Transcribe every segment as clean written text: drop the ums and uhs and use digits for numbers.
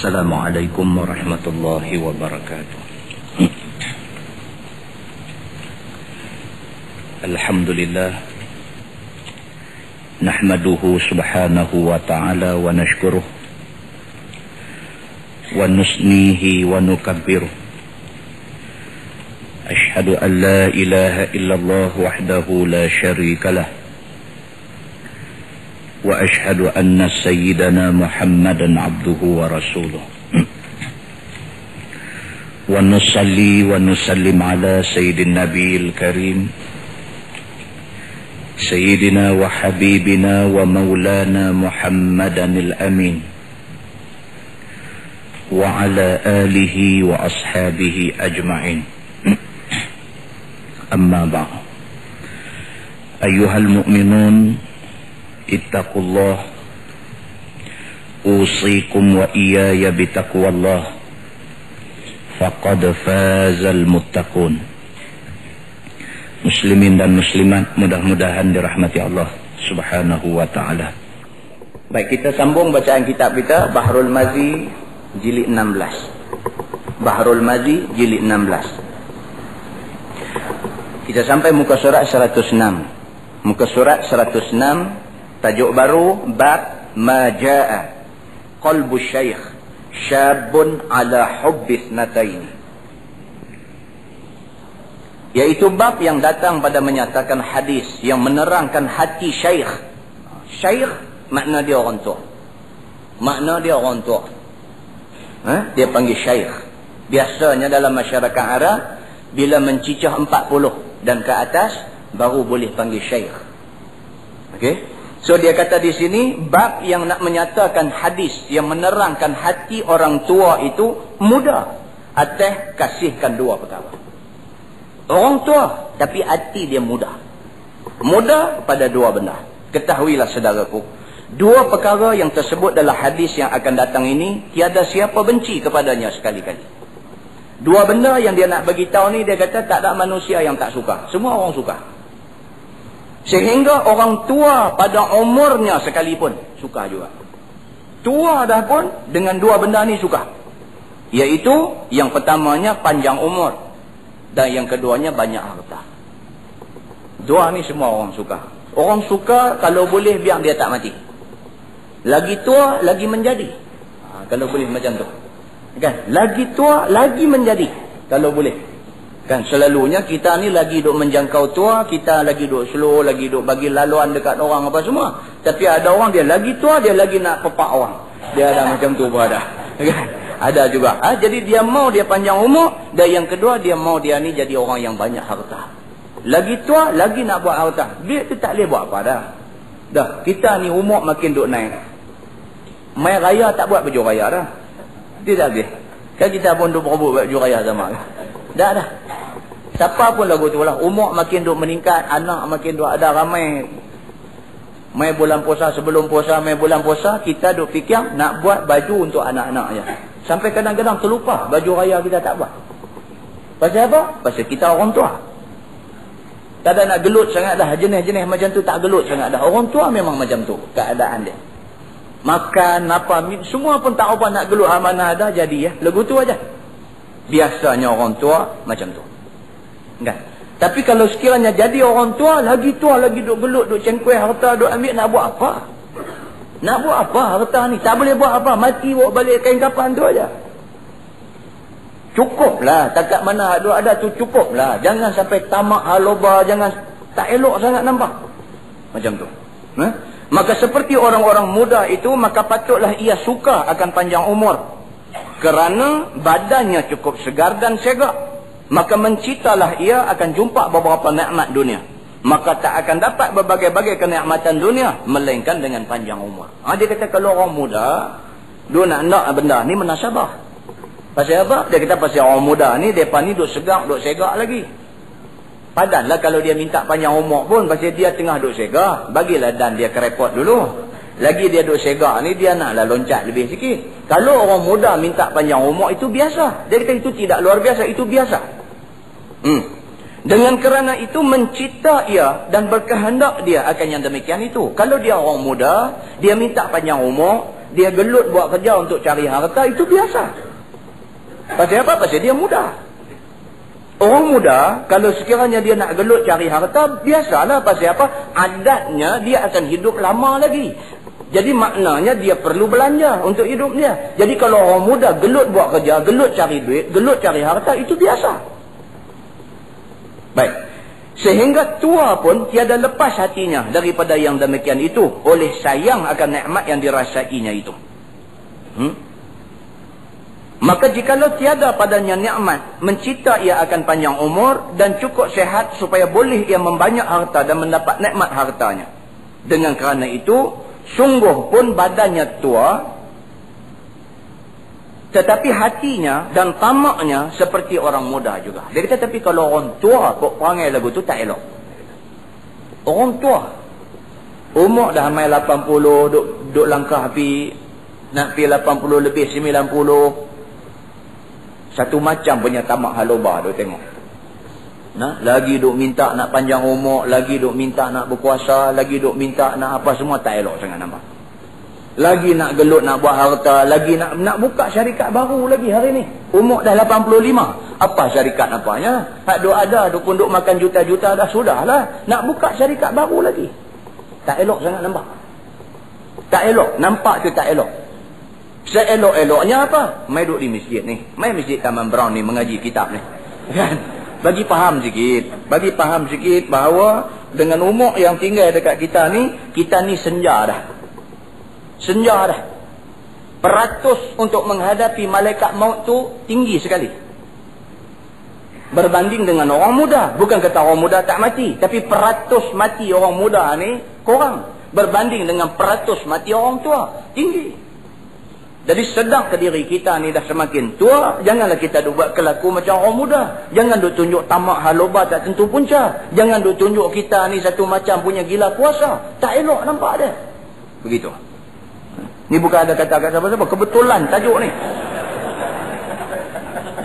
Assalamualaikum warahmatullahi wabarakatuh. Alhamdulillah, nahmaduhu subhanahu wa ta'ala wa nashkuruh wa nusnihi wa nukabbiruh. Ashhadu an la ilaha illallah wahdahu la syarika lah, wa ashhadu anna sayyidana Muhammadan abduhu wa rasuluh. Wa nusalli wa nusallim ala sayyidin nabiyil karim, sayyidina wa habibina wa maulana Muhammadanil amin, wa ala alihi wa ashabihi ajma'in. Amma ba'd. Ayyuhal mu'minun, ittaqullah, usikum wa iyaya bitaqwallah, faqad fazal muttaqun. Muslimin dan muslimat, mudah-mudahan dirahmati Allah subhanahu wa ta'ala. Baik, kita sambung bacaan kitab kita Bahrul Mazi jilid 16. Bahrul Mazi jilid 16. Kita sampai muka surat 106. Muka surat 106, tajuk baru, bab ma jaa qalbu syekh syabun ala hubbi thnataini, yaitu bab yang datang pada menyatakan hadis yang menerangkan hati syekh. Syekh makna dia orang tua. Makna dia orang tua. Dia panggil syekh. Biasanya dalam masyarakat Arab, bila mencicah 40 dan ke atas baru boleh panggil syekh. Okey. So dia kata di sini bab yang nak menyatakan hadis yang menerangkan hati orang tua itu muda atas kasihkan dua perkara. Orang tua tapi hati dia muda. Muda pada dua benda. Ketahuilah saudaraku, dua perkara yang tersebut dalam hadis yang akan datang ini tiada siapa benci kepadanya sekali-kali. Dua benda yang dia nak bagi tahu ni, dia kata tak ada manusia yang tak suka. Semua orang suka. Sehingga orang tua pada umurnya sekalipun suka juga. Tua dah pun dengan dua benda ni suka. Iaitu yang pertamanya panjang umur, dan yang keduanya banyak harta. Dua ni semua orang suka. Orang suka kalau boleh biar dia tak mati. Lagi tua lagi menjadi. Kalau boleh macam tu. Kan? Lagi tua lagi menjadi kalau boleh. Kan selalunya kita ni lagi duk menjangkau tua, kita lagi duk slow, lagi duk bagi laluan dekat orang apa semua. Tapi ada orang dia lagi tua, dia lagi nak pepak orang. Dia ada macam tu pun ada. Kan? Ada juga. Jadi dia mau dia panjang umur, dan yang kedua dia mau dia ni jadi orang yang banyak harta. Lagi tua lagi nak buat harta. Dia tu tak boleh buat apa dah. Dah, kita ni umur makin duk naik. Mai raya tak buat baju raya dah. Dia tak boleh. Kan kita pun duk berebut baju raya sama. Dah. Siapa pun lagu tu lah. Umur makin duk meningkat, anak makin duk ada ramai. Mai bulan puasa, sebelum puasa, mai bulan puasa, kita duk fikir nak buat baju untuk anak-anak je. Sampai kadang-kadang terlupa baju raya kita tak buat. Pasal apa? Pasal kita orang tua. Tak ada nak gelut sangat dah. Jenis-jenis macam tu tak gelut sangat dah. Orang tua memang macam tu keadaan dia. Makan apa, semua pun tak apa nak gelut mana ada jadi ya. Lagu tu aja. Biasanya orang tua macam tu. Kan? Tapi kalau sekiranya jadi orang tua lagi duk gelut, duk cengkuih harta, duk ambil, nak buat apa? Nak buat apa harta ni? Tak boleh buat apa. Mati bawa balik kain kapan tu aja. Cukuplah. Takat mana ada tu cukuplah. Jangan sampai tamak haloba, jangan tak elok sangat nampak. Macam tu. Maka seperti orang-orang muda itu, maka patutlah ia suka akan panjang umur. Kerana badannya cukup segar dan segak. Maka mencitalah ia akan jumpa beberapa nikmat dunia. Maka tak akan dapat berbagai-bagai kenikmatan dunia melainkan dengan panjang umur. Dia kata kalau orang muda dia nak benda ni menasabah. Pasal apa? Dia kata pasal orang muda ni depa ni duk segar, duk segak lagi. Padahal kalau dia minta panjang umur pun pasal dia tengah duk segak, bagilah dan dia kerepot dulu. Lagi dia duk segak ni, dia naklah loncat lebih sikit. Kalau orang muda minta panjang umur itu biasa. Dia kata itu tidak luar biasa, itu biasa. Dengan kerana itu mencita ia dan berkehendak dia akan yang demikian itu. Kalau dia orang muda, dia minta panjang umur, dia gelut buat kerja untuk cari harta, itu biasa. Pasal apa? Pasal dia muda. Orang muda, kalau sekiranya dia nak gelut cari harta, biasalah. Pasal apa? Adatnya dia akan hidup lama lagi. Jadi maknanya dia perlu belanja untuk hidup dia. Jadi kalau orang muda gelut buat kerja, gelut cari duit, gelut cari harta, itu biasa. Baik. Sehingga tua pun tiada lepas hatinya daripada yang demikian itu, oleh sayang akan nikmat yang dirasainya itu. Maka jikalau tiada padanya nikmat, mencita ia akan panjang umur dan cukup sehat supaya boleh ia membanyak harta dan mendapat nikmat hartanya. Dengan kerana itu, sungguh pun badannya tua, tetapi hatinya dan tamaknya seperti orang muda juga. Dia kata, tapi kalau orang tua kok perangai lagu tu tak elok. Orang tua umur dah mai 80, duk langkah pi nak pi 80 lebih 90. Satu macam punya tamak haloba duk tengok. Nah, lagi duk minta nak panjang umur, lagi duk minta nak berkuasa, lagi duk minta nak apa, semua tak elok sangat nampak. Lagi nak gelut nak buat harta, lagi nak buka syarikat baru lagi hari ni. Umur dah 85. Apa syarikat apanya? Hak duk ada, duk pun duk makan juta-juta dah, sudahlah. Nak buka syarikat baru lagi. Tak elok sangat nampak. Tak elok, nampak tu tak elok. Seelok-eloknya apa? Mai duk di masjid ni. Mai masjid Taman Brown ni mengaji kitab ni. Kan? Bagi faham sikit. Bagi faham sikit bahawa dengan umur yang tinggal dekat kita ni senja dah. Senja dah. Peratus untuk menghadapi malaikat maut tu tinggi sekali. Berbanding dengan orang muda. Bukan kata orang muda tak mati. Tapi peratus mati orang muda ni kurang. Berbanding dengan peratus mati orang tua. Tinggi. Jadi sedang ke diri kita ni dah semakin tua. Janganlah kita duk buat kelaku macam orang muda. Jangan duk tunjuk tamak haloba tak tentu punca. Jangan duk tunjuk kita ni satu macam punya gila kuasa. Tak elok nampak dia. Begitu. Ni bukan ada kata-kata siapa-siapa. Kebetulan tajuk ni.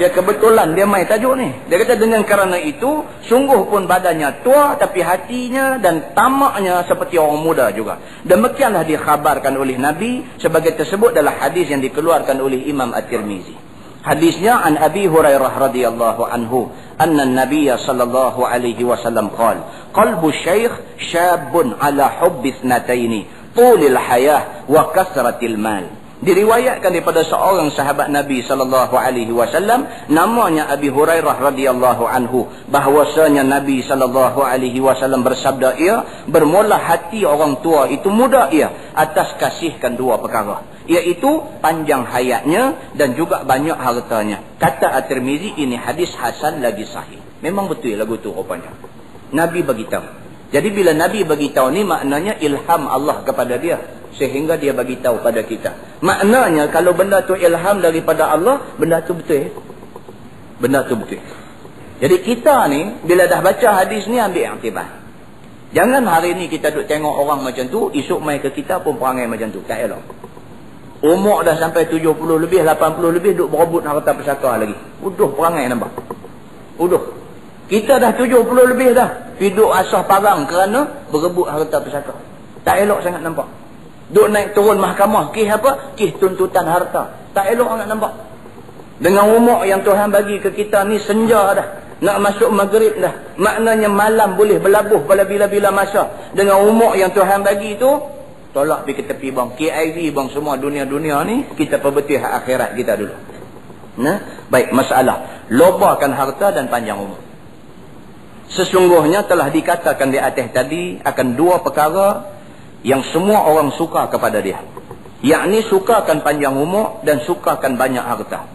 Dia kebetulan dia main tajuk ni. Dia kata dengan kerana itu, sungguh pun badannya tua, tapi hatinya dan tamaknya seperti orang muda juga. Demikianlah dikhabarkan oleh Nabi, sebagai tersebut dalam hadis yang dikeluarkan oleh Imam At-Tirmizi. Hadisnya an Abi Hurairah radhiyallahu anhu, anna an-nabiy sallallahu alaihi wasallam qala, qalbu syekh syabun ala hubbi ithnataini, tulil hayah wa kasratil mal. Diriwayatkan daripada seorang sahabat Nabi sallallahu alaihi wasallam, namanya Abi Hurairah radhiyallahu anhu, bahwasanya Nabi sallallahu alaihi wasallam bersabda, ia bermula hati orang tua itu muda ia atas kasihkan dua perkara, iaitu panjang hayatnya dan juga banyak hartanya. Kata At-Tirmizi, ini hadis hasan lagi sahih. Memang betul lagu tu rupanya. Nabi beritahu. Jadi bila Nabi beritahu ni, maknanya ilham Allah kepada dia, sehingga dia beritahu pada kita. Maknanya kalau benda tu ilham daripada Allah, benda tu betul. Benda tu betul. Jadi kita ni bila dah baca hadis ni, ambil iktibar. Jangan hari ni kita duk tengok orang macam tu, esok mai ke kita pun perangai macam tu. Tak elok. Umur dah sampai 70 lebih, 80 lebih, duk berebut harta pesaka lagi. Uduh perangai nampak. Uduh. Kita dah 70 lebih dah. Hidup asah parang kerana berebut harta pesaka. Tak elok sangat nampak. Duk naik turun mahkamah. Kis apa? Kis tuntutan harta. Tak elok sangat nampak. Dengan umur yang Tuhan bagi ke kita ni, senja dah. Nak masuk maghrib dah. Maknanya malam boleh berlabuh pada bila-bila masa. Dengan umur yang Tuhan bagi tu, tolak pergi ke tepi bang. KIV bang, semua dunia-dunia ni, kita perbetih akhirat kita dulu. Nah, baik, masalah. Lobakan harta dan panjang umur. Sesungguhnya telah dikatakan di atas tadi akan dua perkara yang semua orang suka kepada dia. Yakni sukakan panjang umur dan sukakan banyak harta.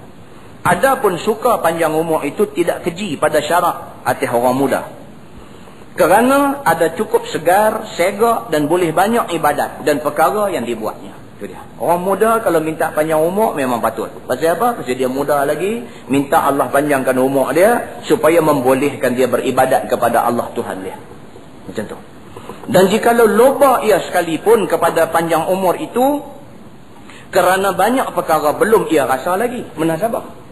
Adapun suka panjang umur itu tidak keji pada syarak atas orang muda. Kerana ada cukup segar, segak dan boleh banyak ibadat dan perkara yang dibuatnya. Itu dia. Orang muda kalau minta panjang umur memang patut. Pasal apa? Pasal dia muda lagi, minta Allah panjangkan umur dia supaya membolehkan dia beribadat kepada Allah Tuhan dia. Macam tu. Dan jikalau loba ia sekalipun kepada panjang umur itu, kerana banyak perkara belum ia rasa lagi. Menasabah.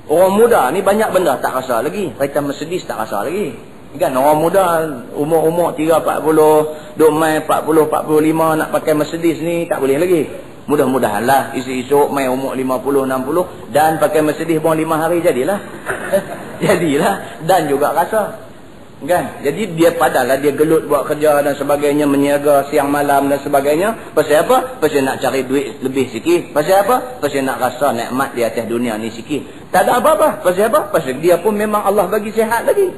Orang muda ni banyak benda tak rasa lagi. Kereta Mercedes tak rasa lagi. Kan orang muda umur-umur 30-40, duk main 40-45 nak pakai Mercedes ni tak boleh lagi. Mudah-mudahanlah esok mai umur 50, 60 dan pakai Mercedes buang 5 hari jadilah. Jadilah dan juga rasa. Kan? Jadi dia padalah dia gelut buat kerja dan sebagainya, meniaga siang malam dan sebagainya. Pasal apa? Pasal nak cari duit lebih sikit. Pasal apa? Pasal nak rasa nikmat di atas dunia ni sikit. Tak ada apa-apa. Pasal apa? Pasal dia pun memang Allah bagi sihat lagi.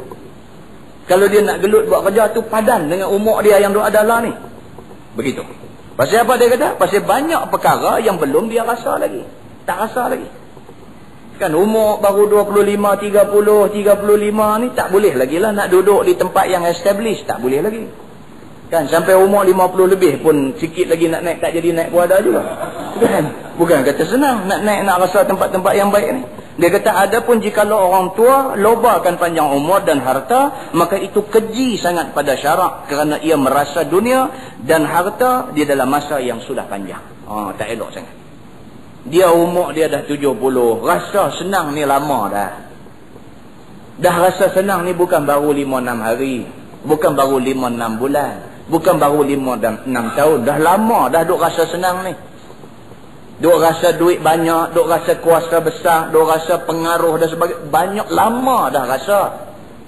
Kalau dia nak gelut buat kerja tu padan dengan umur dia yang ada lah ni. Begitu. Pasal apa dia kata? Pasal banyak perkara yang belum dia rasa lagi. Tak rasa lagi. Kan umur baru 25, 30, 35 ni tak boleh lagi lah nak duduk di tempat yang established. Tak boleh lagi. Kan sampai umur 50 lebih pun sikit lagi nak naik tak jadi naik pun ada juga. Kan? Bukan kata senang nak naik nak rasa tempat-tempat yang baik ni. Dia kata ada pun jikalau orang tua lobakan panjang umur dan harta, maka itu keji sangat pada syarak kerana ia merasa dunia dan harta di dalam masa yang sudah panjang. Tak elok sangat. Dia umur dia dah 70, rasa senang ni lama dah. Dah rasa senang ni bukan baru 5-6 hari, bukan baru 5-6 bulan, bukan baru 5-6 tahun. Dah lama dah duk rasa senang ni. Duk rasa duit banyak, duk rasa kuasa besar, duk rasa pengaruh dan sebagainya. Banyak lama dah rasa.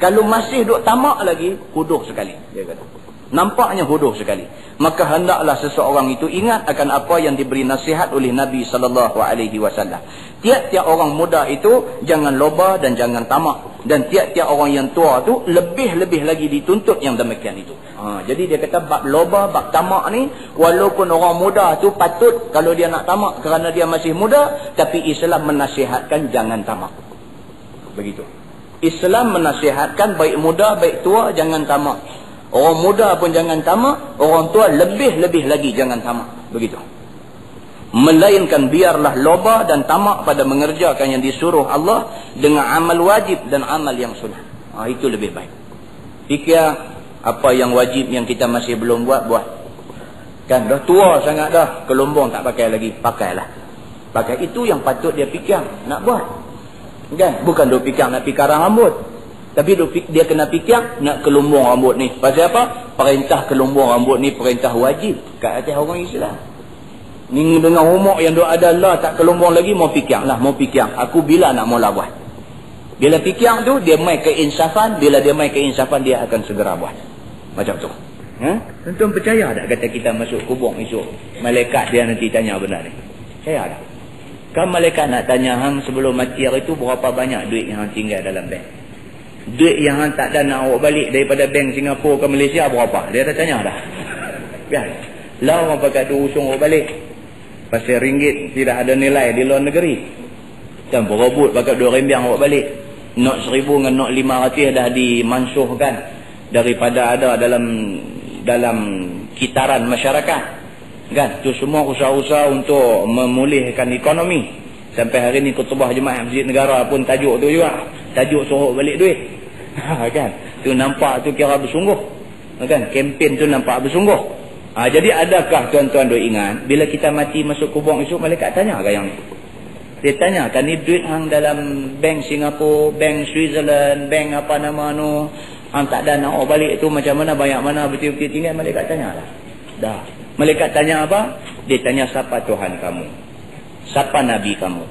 Kalau masih duk tamak lagi, huduh sekali, dia kata. Nampaknya huduh sekali. Maka hendaklah seseorang itu ingat akan apa yang diberi nasihat oleh Nabi SAW. Tiap-tiap orang muda itu jangan loba dan jangan tamak. Dan tiap-tiap orang yang tua tu lebih-lebih lagi dituntut yang demikian itu. Jadi dia kata bab loba, bab tamak ni, walaupun orang muda tu patut kalau dia nak tamak kerana dia masih muda, tapi Islam menasihatkan jangan tamak. Begitu. Islam menasihatkan baik muda baik tua jangan tamak. Orang muda pun jangan tamak, orang tua lebih-lebih lagi jangan tamak. Begitu. Melainkan biarlah loba dan tamak pada mengerjakan yang disuruh Allah dengan amal wajib dan amal yang sunnah. Itu lebih baik. Fikir apa yang wajib yang kita masih belum buat. Kan dah tua sangat dah, kelombong tak pakai lagi, pakailah. Pakai itu yang patut dia fikir nak buat. Kan? Bukan dia fikir nak pikarang rambut. Tapi dia kena fikir nak kelumbung rambut ni. Pasal apa? Perintah kelumbung rambut ni perintah wajib kat atas orang Islam. Ni dengan umur yang dia ada lah tak kelumbung lagi, mau fikir lah, mau fikir. Aku bila nak mula buat. Bila fikir tu, dia main keinsafan. Bila dia main keinsafan, dia akan segera buat. Macam tu. Tuan-tuan percaya tak kata kita masuk kubur esok? Malaikat dia nanti tanya benda ni. Percaya tak? Kan malaikat nak tanya hang sebelum mati hari tu berapa banyak duit yang hang tinggal dalam bank? Duit yang hang tak ada nak awak balik daripada bank Singapura ke Malaysia berapa? Dia dah tanya dah. Kan? Lah orang pakai tu usung awak balik. Pasal ringgit tidak ada nilai di luar negeri. Dan berebut pakai 2 rembiang awak balik. Not 1000 dengan not 500 dah dimansuhkan daripada ada dalam kitaran masyarakat. Kan? Tu semua usaha-usaha untuk memulihkan ekonomi. Sampai hari ni khutbah Jemaah Masjid Negara pun tajuk tu juga. Tajuk suruh balik duit. Kan? Tu nampak tu kira bersungguh. Kan? Kempen tu nampak bersungguh. Jadi adakah tuan-tuan duk ingat bila kita mati masuk kubur esok malaikat tanya ke yang ni? Dia tanya kan ni duit hang dalam bank Singapura, bank Switzerland, bank apa nama nu, hang tak ada nak balik tu macam mana, banyak mana, betul-betul tinggal, malaikat tanya lah. Dah. Malaikat tanya apa? Dia tanya siapa Tuhan kamu? Siapa Nabi kamu?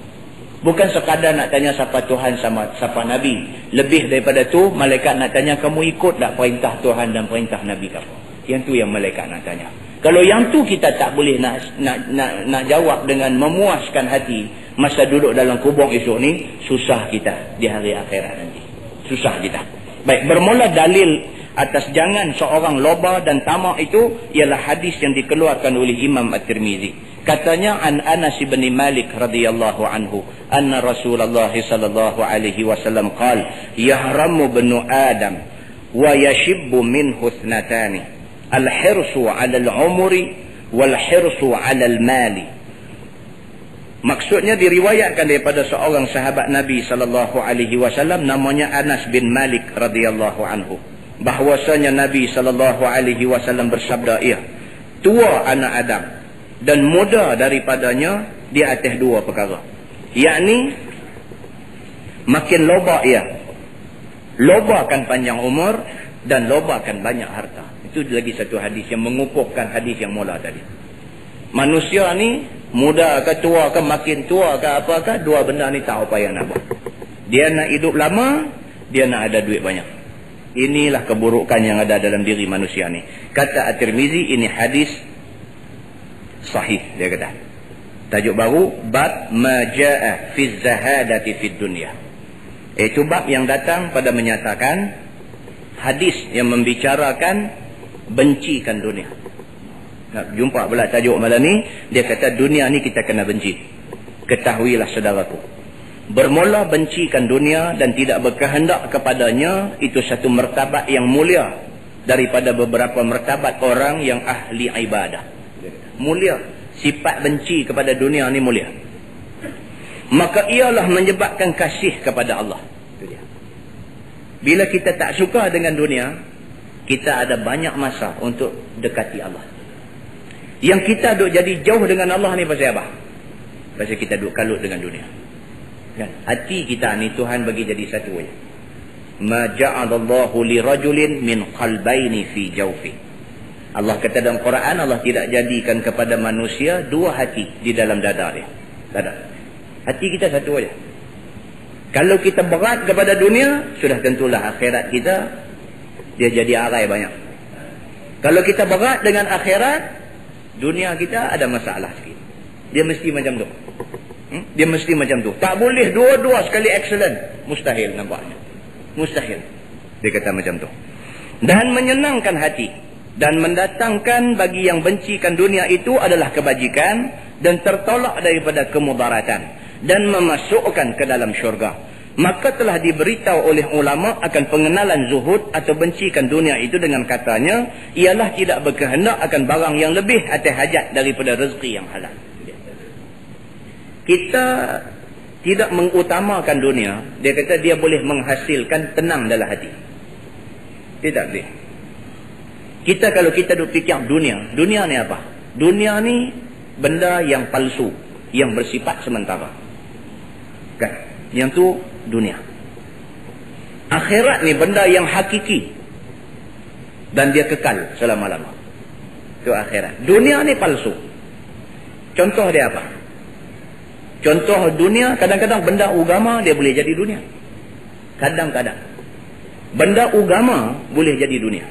Bukan sekadar nak tanya siapa Tuhan sama siapa Nabi. Lebih daripada tu, malaikat nak tanya kamu ikut tak perintah Tuhan dan perintah Nabi kamu. Yang tu yang malaikat nak tanya. Kalau yang tu kita tak boleh nak jawab dengan memuaskan hati masa duduk dalam kubur esok ni, susah kita di hari akhirat nanti. Susah kita. Baik, bermula dalil atas jangan seorang loba dan tamak itu ialah hadis yang dikeluarkan oleh Imam At-Tirmizi. Katanya an Anas bin Malik radhiyallahu anhu anna Rasulullah sallallahu alaihi wasallam qala yahramu banu Adam wa yashibbu minhu ithnatani al-hirsu 'ala al-'umri wal hirsu 'ala al-mali. Maksudnya diriwayatkan daripada seorang sahabat Nabi sallallahu alaihi wasallam namanya Anas bin Malik radhiyallahu anhu bahwasanya Nabi sallallahu alaihi wasallam bersabda, tua anak Adam dan muda daripadanya di atas 2 perkara, yakni makin loba ia, lobakan panjang umur dan lobakan banyak harta. Itu lagi satu hadis yang mengukuhkan hadis yang mula tadi. Manusia ni Muda ke tua ke, makin tua ke apakah, dua benda ni tak apa yang nak buat. Dia nak hidup lama, dia nak ada duit banyak. Inilah keburukan yang ada dalam diri manusia ni. Kata At-Tirmizi, ini hadis sahih, dia kata. Tajuk baru, bab ma jaa fi zahadati fid dunya. Itu bab yang datang pada menyatakan hadis yang membicarakan bencikan dunia. Nak jumpa pula tajuk malam ni, dia kata dunia ni kita kena benci. Ketahuilah saudaraku, bermula bencikan dunia dan tidak berkehendak kepadanya, itu satu martabat yang mulia daripada beberapa martabat orang yang ahli ibadah. Mulia. Sifat benci kepada dunia ni mulia. Maka ialah menyebabkan kasih kepada Allah. Itu dia. Bila kita tak suka dengan dunia, kita ada banyak masa untuk dekati Allah. Yang kita duk jadi jauh dengan Allah ni pasal apa? Pasal kita duk kalut dengan dunia. Kan? Hati kita ni Tuhan bagi jadi satu aja. Ma ja'alallahu li rajulin min qalbaini fi jawfi. Allah kata dalam Quran, Allah tidak jadikan kepada manusia dua hati di dalam dada dia. Tak ada. Hati kita satu aja. Kalau kita berat kepada dunia, sudah tentulah akhirat kita dia jadi arai banyak. Kalau kita berat dengan akhirat, dunia kita ada masalah sikit. Dia mesti macam tu. Dia mesti macam tu. Tak boleh dua-dua sekali excellent. Mustahil nampaknya. Mustahil. Dia kata macam tu. Dan menyenangkan hati. Dan mendatangkan bagi yang bencikan dunia itu adalah kebajikan. Dan tertolak daripada kemudaratan. Dan memasukkan ke dalam syurga. Maka telah diberitahu oleh ulama akan pengenalan zuhud atau bencikan dunia itu dengan katanya, ialah tidak berkehendak akan barang yang lebih atas hajat daripada rezeki yang halal. Kita tidak mengutamakan dunia. Dia kata dia boleh menghasilkan tenang dalam hati. Tidak boleh. Kita kalau kita duk fikir dunia, dunia ni apa? Dunia ni benda yang palsu, yang bersifat sementara. Kan? Yang tu dunia. Akhirat ni benda yang hakiki dan dia kekal selama-lama. Itu akhirat. Dunia ni palsu. Contoh dia apa? Contoh dunia, kadang-kadang benda agama dia boleh jadi dunia. Kadang-kadang benda agama boleh jadi dunia.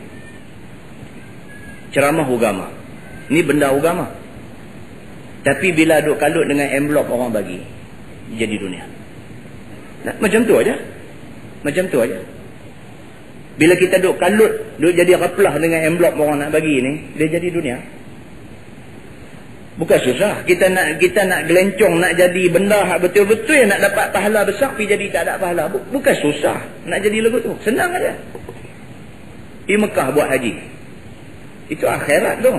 Ceramah agama, ni benda agama. Tapi bila duk kalut dengan envelope orang bagi, jadi dunia. Nah, macam tu aja. Macam tu aja. Bila kita duk kalut, duk jadi raplah dengan envelope orang nak bagi ni, dia jadi dunia. Bukan susah. Kita nak gelencong, nak jadi benda hak betul-betul yang nak dapat pahala besar, tapi jadi tak ada pahala. Bukan susah nak jadi lagu tu. Senang aja. Di Mekah buat haji. Itu akhirat tu.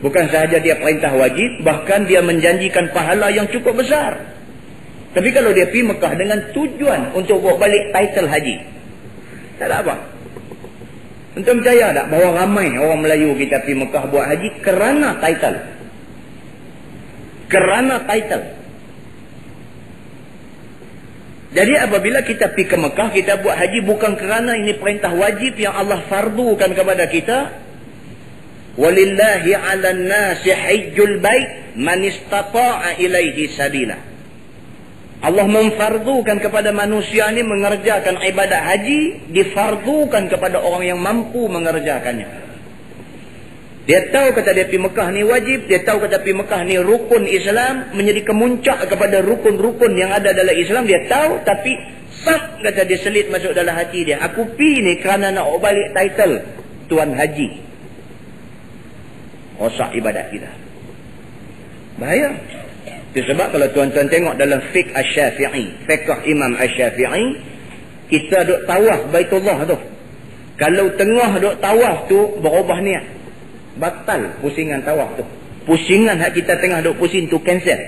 Bukan sahaja dia perintah wajib, bahkan dia menjanjikan pahala yang cukup besar. Tapi kalau dia pergi Mekah dengan tujuan untuk bawa balik title haji, tak ada apa. Entah percaya tak bahawa ramai orang Melayu kita pergi Mekah buat haji kerana title. Kerana title. Jadi apabila kita pergi ke Mekah, kita buat haji bukan kerana ini perintah wajib yang Allah fardukan kepada kita. Walillahi 'alan nasi hajjul bait man istata'a ilaihi sabila. Allah memfardukan kepada manusia ni mengerjakan ibadat haji, difardukan kepada orang yang mampu mengerjakannya. Dia tahu kata dia pergi Mekah ni wajib, dia tahu kata pergi Mekah ni rukun Islam, menjadi kemuncak kepada rukun-rukun yang ada dalam Islam, dia tahu, tapi sak kata dia selit masuk dalam hati dia. Aku pergi ni kerana nak balik title Tuan Haji. Rosak ibadat kita. Bahaya. Itu sebab kalau tuan-tuan tengok dalam fiqh Asy-Syafi'i, fiqh Imam Asy-Syafi'i, kita duk tawaf Baitullah tu. Kalau tengah duk tawaf tu berubah niat, batal pusingan tawaf tu. Pusingan hak kita tengah duk pusing tu cancel.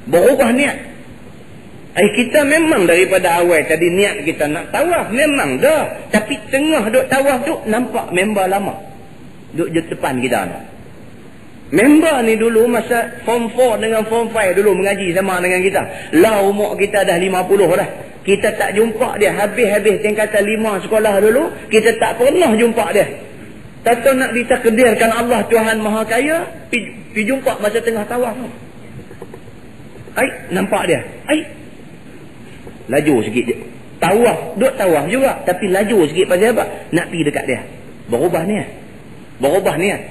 Berubah niat. Kita memang daripada awal tadi niat kita nak tawaf memang dah, tapi tengah duk tawaf tu nampak member lama duk di depan kita ni. Member ni dulu masa form 4 dengan form 5 dulu mengaji sama dengan kita. Lah umur kita dah 50 dah. Kita tak jumpa dia. Habis-habis tingkatan 5 sekolah dulu, kita tak pernah jumpa dia. Tak tahu nak ditakdirkan Allah Tuhan Maha Kaya, pergi jumpa masa tengah tawaf. Ai, nampak dia. Ai. Laju sikit je. Tawaf, duk tawaf juga, tapi laju sikit pasal apa? Nak pergi dekat dia. Berubah niat. Berubah niat.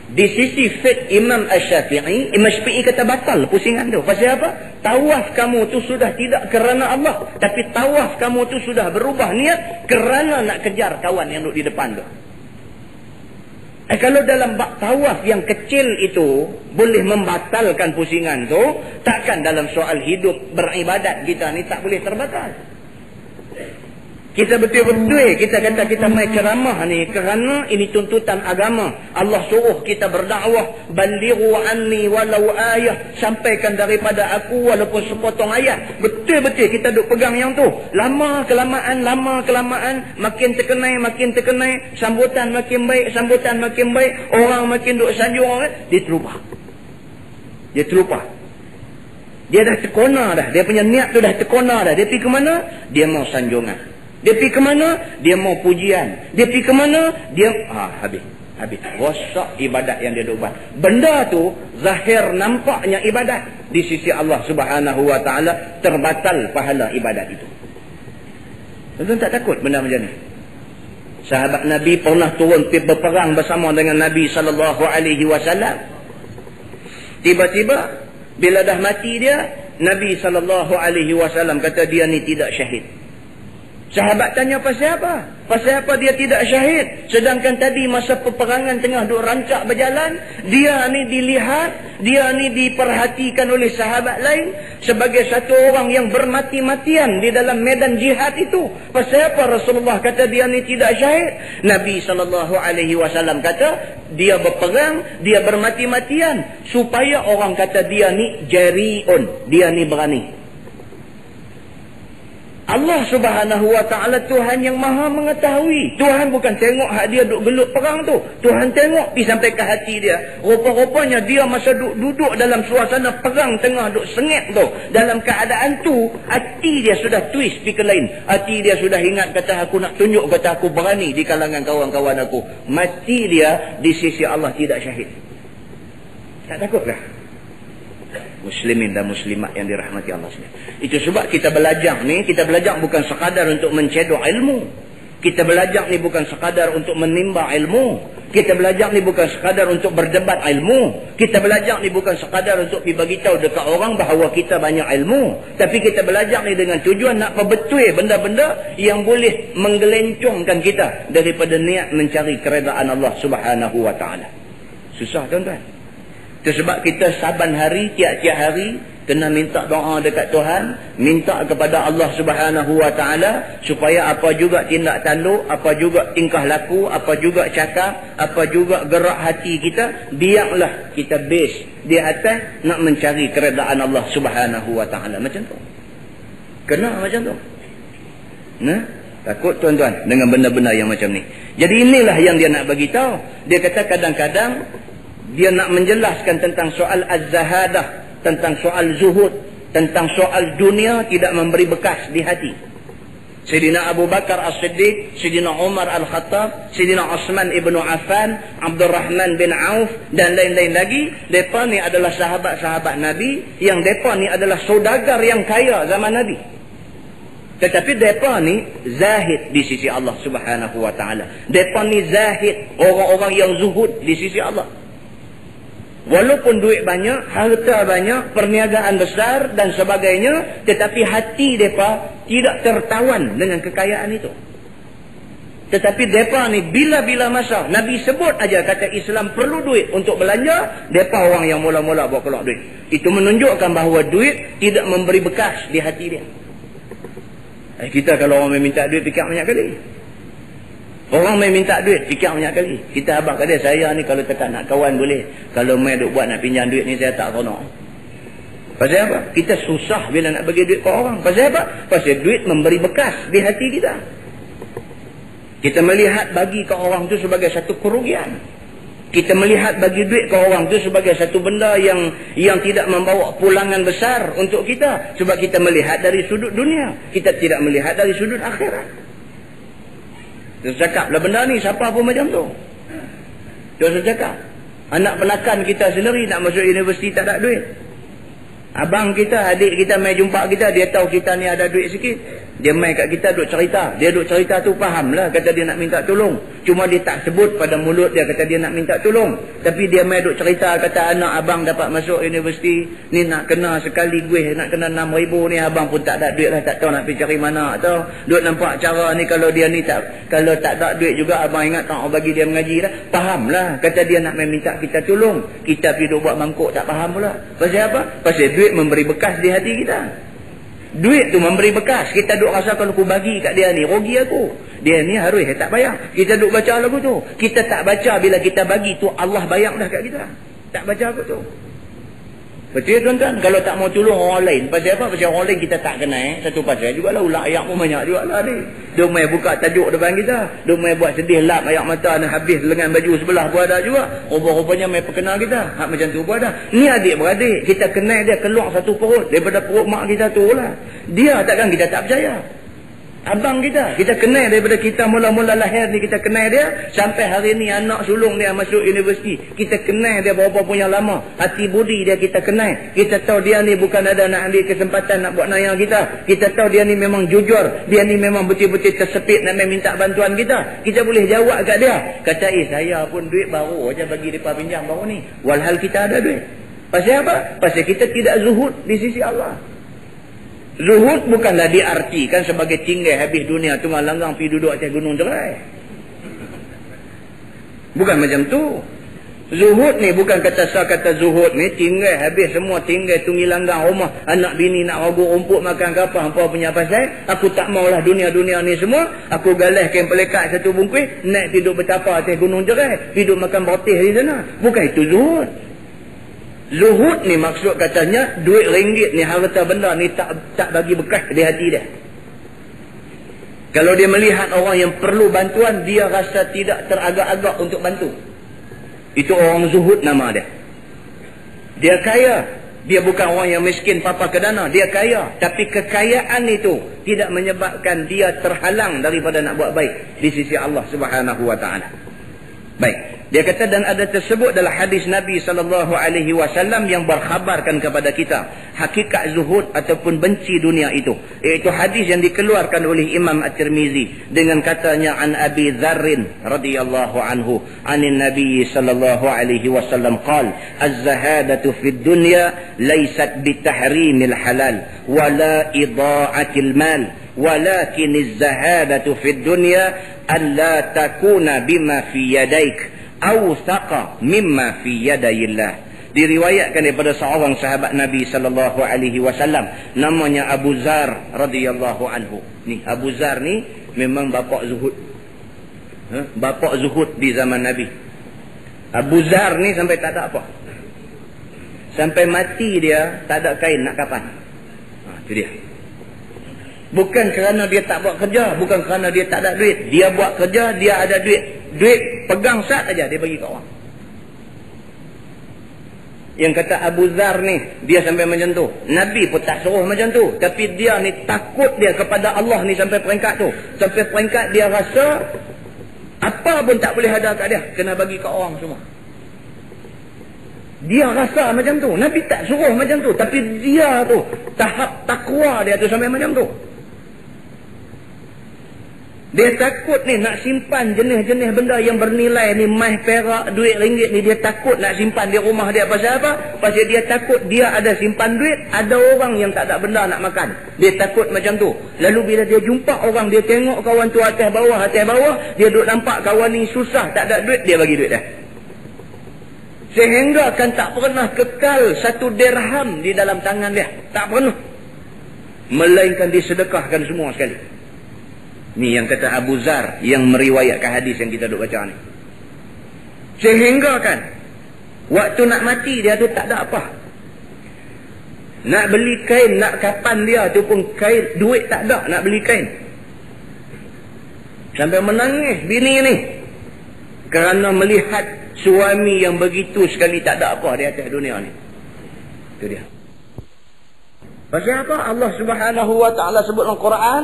Di sisi fiqh Imam Asy-Syafi'i, Imam Syafi'i kata batal pusingan tu. Pasal apa? Tawaf kamu tu sudah tidak kerana Allah, tapi tawaf kamu tu sudah berubah niat kerana nak kejar kawan yang duduk di depan tu. Kalau dalam bab tawaf yang kecil itu boleh membatalkan pusingan tu, takkan dalam soal hidup beribadat kita ni tak boleh terbatal. Kita betul-betul kita kata kita mai ceramah ni kerana ini tuntutan agama. Allah suruh kita berdakwah, balighu anni walau ayah, sampaikan daripada aku walaupun sepotong ayat. Betul-betul kita duk pegang yang tu. Lama kelamaan makin terkenai, sambutan makin baik, orang makin duk sanjung, dia terlupa. Dia dah terkona dah. Dia punya niat tu dah terkona dah. Dia pergi ke mana? Dia mau sanjungan. Dia pergi ke mana? Dia mau pujian. Dia pergi ke mana? Dia habis. Rosak ibadat yang dia buat. Benda tu zahir nampaknya ibadat, di sisi Allah Subhanahu wa taala terbatal pahala ibadat itu. Tuan tak takut benda macam ni? Sahabat Nabi pernah turun pergi berperang bersama dengan Nabi sallallahu alaihi wasallam. Tiba-tiba bila dah mati dia, Nabi sallallahu alaihi wasallam kata dia ni tidak syahid. Sahabat tanya pasal apa? Pasal apa dia tidak syahid? Sedangkan tadi masa peperangan tengah duk rancak berjalan, dia ni dilihat, dia ni diperhatikan oleh sahabat lain sebagai satu orang yang bermati-matian di dalam medan jihad itu. Pasal apa Rasulullah kata dia ni tidak syahid? Nabi SAW kata dia berperang, dia bermati-matian supaya orang kata dia ni jari'un, dia ni berani. Allah Subhanahu wa taala Tuhan yang Maha mengetahui. Tuhan bukan tengok hak dia duk gelut perang tu. Tuhan tengok pergi sampai ke hati dia. Rupa-rupanya dia masa duduk dalam suasana perang tengah duk sengit tu, dalam keadaan tu hati dia sudah twist pergi ke lain. Hati dia sudah ingat kata aku nak tunjuk kata aku berani di kalangan kawan-kawan aku. Mati dia di sisi Allah tidak syahid. Tak takutlah? Muslimin dan muslimat yang dirahmati Allah SWT. Itu sebab kita belajar ni, kita belajar bukan sekadar untuk mencedok ilmu. Kita belajar ni bukan sekadar untuk menimba ilmu. Kita belajar ni bukan sekadar untuk berdebat ilmu. Kita belajar ni bukan sekadar untuk bagi tahu dekat orang bahawa kita banyak ilmu. Tapi kita belajar ni dengan tujuan nak perbetul benda-benda yang boleh menggelencongkan kita daripada niat mencari keredaan Allah Subhanahu wa taala. Susah tuan-tuan. Itu sebab kita saban hari, tiap-tiap hari kena minta doa dekat Tuhan, minta kepada Allah Subhanahu wa taala supaya apa juga tindak tanduk, apa juga tingkah laku, apa juga cakap, apa juga gerak hati kita, biarlah kita base di atas nak mencari keredaan Allah Subhanahu wa taala. Macam tu. Kena macam tu. Nah, takut tuan-tuan dengan benda-benda yang macam ni. Jadi inilah yang dia nak bagi tahu. Dia kata kadang-kadang dia nak menjelaskan tentang soal az-zahadah, tentang soal zuhud, tentang soal dunia tidak memberi bekas di hati. Sayyidina Abu Bakar As-Siddiq, Sayyidina Umar Al-Khattab, Sayyidina Uthman Ibn Affan, Abdul Rahman bin Auf dan lain-lain lagi. Mereka ni adalah sahabat-sahabat Nabi yang mereka ni adalah saudagar yang kaya zaman Nabi. Tetapi mereka ni zahid di sisi Allah Subhanahu wa taala. Mereka ni zahid, orang-orang yang zuhud di sisi Allah. Walaupun duit banyak, harta banyak, perniagaan besar dan sebagainya, tetapi hati mereka tidak tertawan dengan kekayaan itu. Tetapi mereka ni bila-bila masa Nabi sebut aja kata Islam perlu duit untuk belanja, mereka orang yang mula-mula bawa keluar duit. Itu menunjukkan bahawa duit tidak memberi bekas di hati dia. Kita kalau orang minta duit fikir banyak kali. Orang main minta duit, fikir banyak kali. Kita abang kata saya ni kalau tekan nak kawan boleh. Kalau main duk buat nak pinjam duit ni saya tak seronok. Pasal apa? Kita susah bila nak bagi duit ke orang. Pasal apa? Pasal duit memberi bekas di hati kita. Kita melihat bagi ke orang tu sebagai satu kerugian. Kita melihat bagi duit ke orang tu sebagai satu benda yang tidak membawa pulangan besar untuk kita. Sebab kita melihat dari sudut dunia. Kita tidak melihat dari sudut akhirat. Dia cakap lah benda ni siapa pun macam tu. Dia cakap anak penakan kita sendiri nak masuk universiti tak ada duit. Abang kita, adik kita mai jumpa kita, dia tahu kita ni ada duit sikit, dia mai kat kita duk cerita. Dia duk cerita tu faham lah, kata dia nak minta tolong. Cuma dia tak sebut pada mulut dia kata dia nak minta tolong. Tapi dia mai duk cerita, kata anak abang dapat masuk universiti ni, nak kena sekali gue nak kena 6,000 ni, abang pun tak ada duit lah, tak tahu nak pergi cari mana tau. Duk nampak cara ni, kalau dia ni kalau tak ada duit juga, abang ingat tak bagi dia mengaji lah. Faham lah, kata dia nak mai minta kita tolong. Kita pergi duk buat mangkuk tak faham pula. Pasal apa? Pasal duit memberi bekas di hati kita. Duit tu memberi bekas. Kita duk rasa kalau aku bagi kat dia ni, rugi aku. Dia ni harus tak bayar. Kita duk baca lagu tu. Kita tak baca bila kita bagi tu Allah bayar dah kat kita. Tak baca aku tu. Betul tuan-tuan? Kalau tak mau tolong orang lain, pasal apa? Pasal orang lain kita tak kenal. Satu pasal jugalah ulak ayak pun banyak jugalah ni. Dia mai buka tajuk depan kita. Dia mai buat sedih lap ayak mata nak habis lengan baju sebelah pun ada juga. Rupa-rupanya mai perkenal kita. Hak macam tu pun ada. Ni adik-beradik. Kita kenal dia keluar satu perut. Daripada perut mak kita tu lah. Dia takkan kita tak percaya. Abang kita kenal daripada kita mula-mula lahir ni, kita kenal dia sampai hari ni anak sulung dia masuk universiti. Kita kenal dia berapa punya lama. Hati budi dia kita kenal. Kita tahu dia ni bukan ada nak ambil kesempatan nak buat nayang kita. Kita tahu dia ni memang jujur. Dia ni memang betul-betul tersepit nak minta bantuan kita. Kita boleh jawab kat dia. Kata saya pun duit baru aja bagi depa pinjam baru ni. Walhal kita ada duit. Pasal apa? Pasal kita tidak zuhud di sisi Allah. Zuhud bukanlah diartikan sebagai tinggal habis dunia tunggal langgang pergi duduk atas gunung cerai. Bukan macam tu. Zuhud ni bukan kata zuhud ni tinggal habis semua, tinggal tunggi langgang rumah, anak bini nak ragu rumput makan ke apa punya pasal. Aku tak maulah dunia-dunia ni semua. Aku galah kain pelekat satu bungkus, naik tidur betapa atas gunung cerai, hidup makan roti di sana. Bukan itu zuhud. Zuhud ni maksud katanya duit ringgit ni, harta benda ni tak bagi bekas di hati dia. Kalau dia melihat orang yang perlu bantuan, dia rasa tidak teragak-agak untuk bantu. Itu orang zuhud nama dia. Dia kaya. Dia bukan orang yang miskin papa kedana. Dia kaya. Tapi kekayaan itu tidak menyebabkan dia terhalang daripada nak buat baik di sisi Allah Subhanahu wa ta'ala. Baik. Dia kata, dan ada tersebut dalam hadis Nabi SAW yang berkhabarkan kepada kita hakikat zuhud ataupun benci dunia itu. Iaitu hadis yang dikeluarkan oleh Imam At-Tirmizi dengan katanya an Abi Dzarrin radhiyallahu anhu anin Nabi SAW qala az-zahadatu fid dunya laysat bitahrimil halal wala ida'atil mal walakin az-zahadatu fid dunya an la takuna bima fi yadaik awsaqa mimma fi yadayillah. Diriwayatkan daripada seorang sahabat Nabi sallallahu alaihi wasallam namanya Abu Dzar radhiyallahu anhu. Ni Abu Dzar ni memang bapa zuhud. Bapa zuhud di zaman Nabi. Abu Dzar ni sampai tak ada apa. Sampai mati dia tak ada kain nak kafan. Itu dia. Bukan kerana dia tak buat kerja, bukan kerana dia tak ada duit. Dia buat kerja, dia ada duit. Duit pegang sat aja dia bagi ke orang. Yang kata Abu Dzar ni, dia sampai macam tu. Nabi pun tak suruh macam tu. Tapi dia ni takut dia kepada Allah ni sampai peringkat tu. Sampai peringkat dia rasa apa pun tak boleh ada kat dia. Kena bagi ke orang semua. Dia rasa macam tu. Nabi tak suruh macam tu. Tapi dia tu, tahap takwa dia tu sampai macam tu. Dia takut ni nak simpan jenis-jenis benda yang bernilai ni, emas, perak, duit ringgit ni, dia takut nak simpan di rumah dia. Pasal apa? Pasal dia takut dia ada simpan duit, ada orang yang tak ada benda nak makan. Dia takut macam tu. Lalu bila dia jumpa orang, dia tengok kawan tu atas bawah, dia duk nampak kawan ni susah, tak ada duit, dia bagi duit dah. Sehingga kan tak pernah kekal satu dirham di dalam tangan dia. Tak pernah. Melainkan disedekahkan semua sekali. Ni yang kata Abu Dzar yang meriwayatkan hadis yang kita duk baca ni. Sehingga kan waktu nak mati dia tu tak ada apa. Nak beli kain, nak kapan dia tu pun kain, duit tak ada nak beli kain. Sampai menangis bini ni kerana melihat suami yang begitu sekali tak ada apa di atas dunia ni. Itu dia. Pasal apa? Allah Subhanahu wa ta'ala sebut dalam Quran,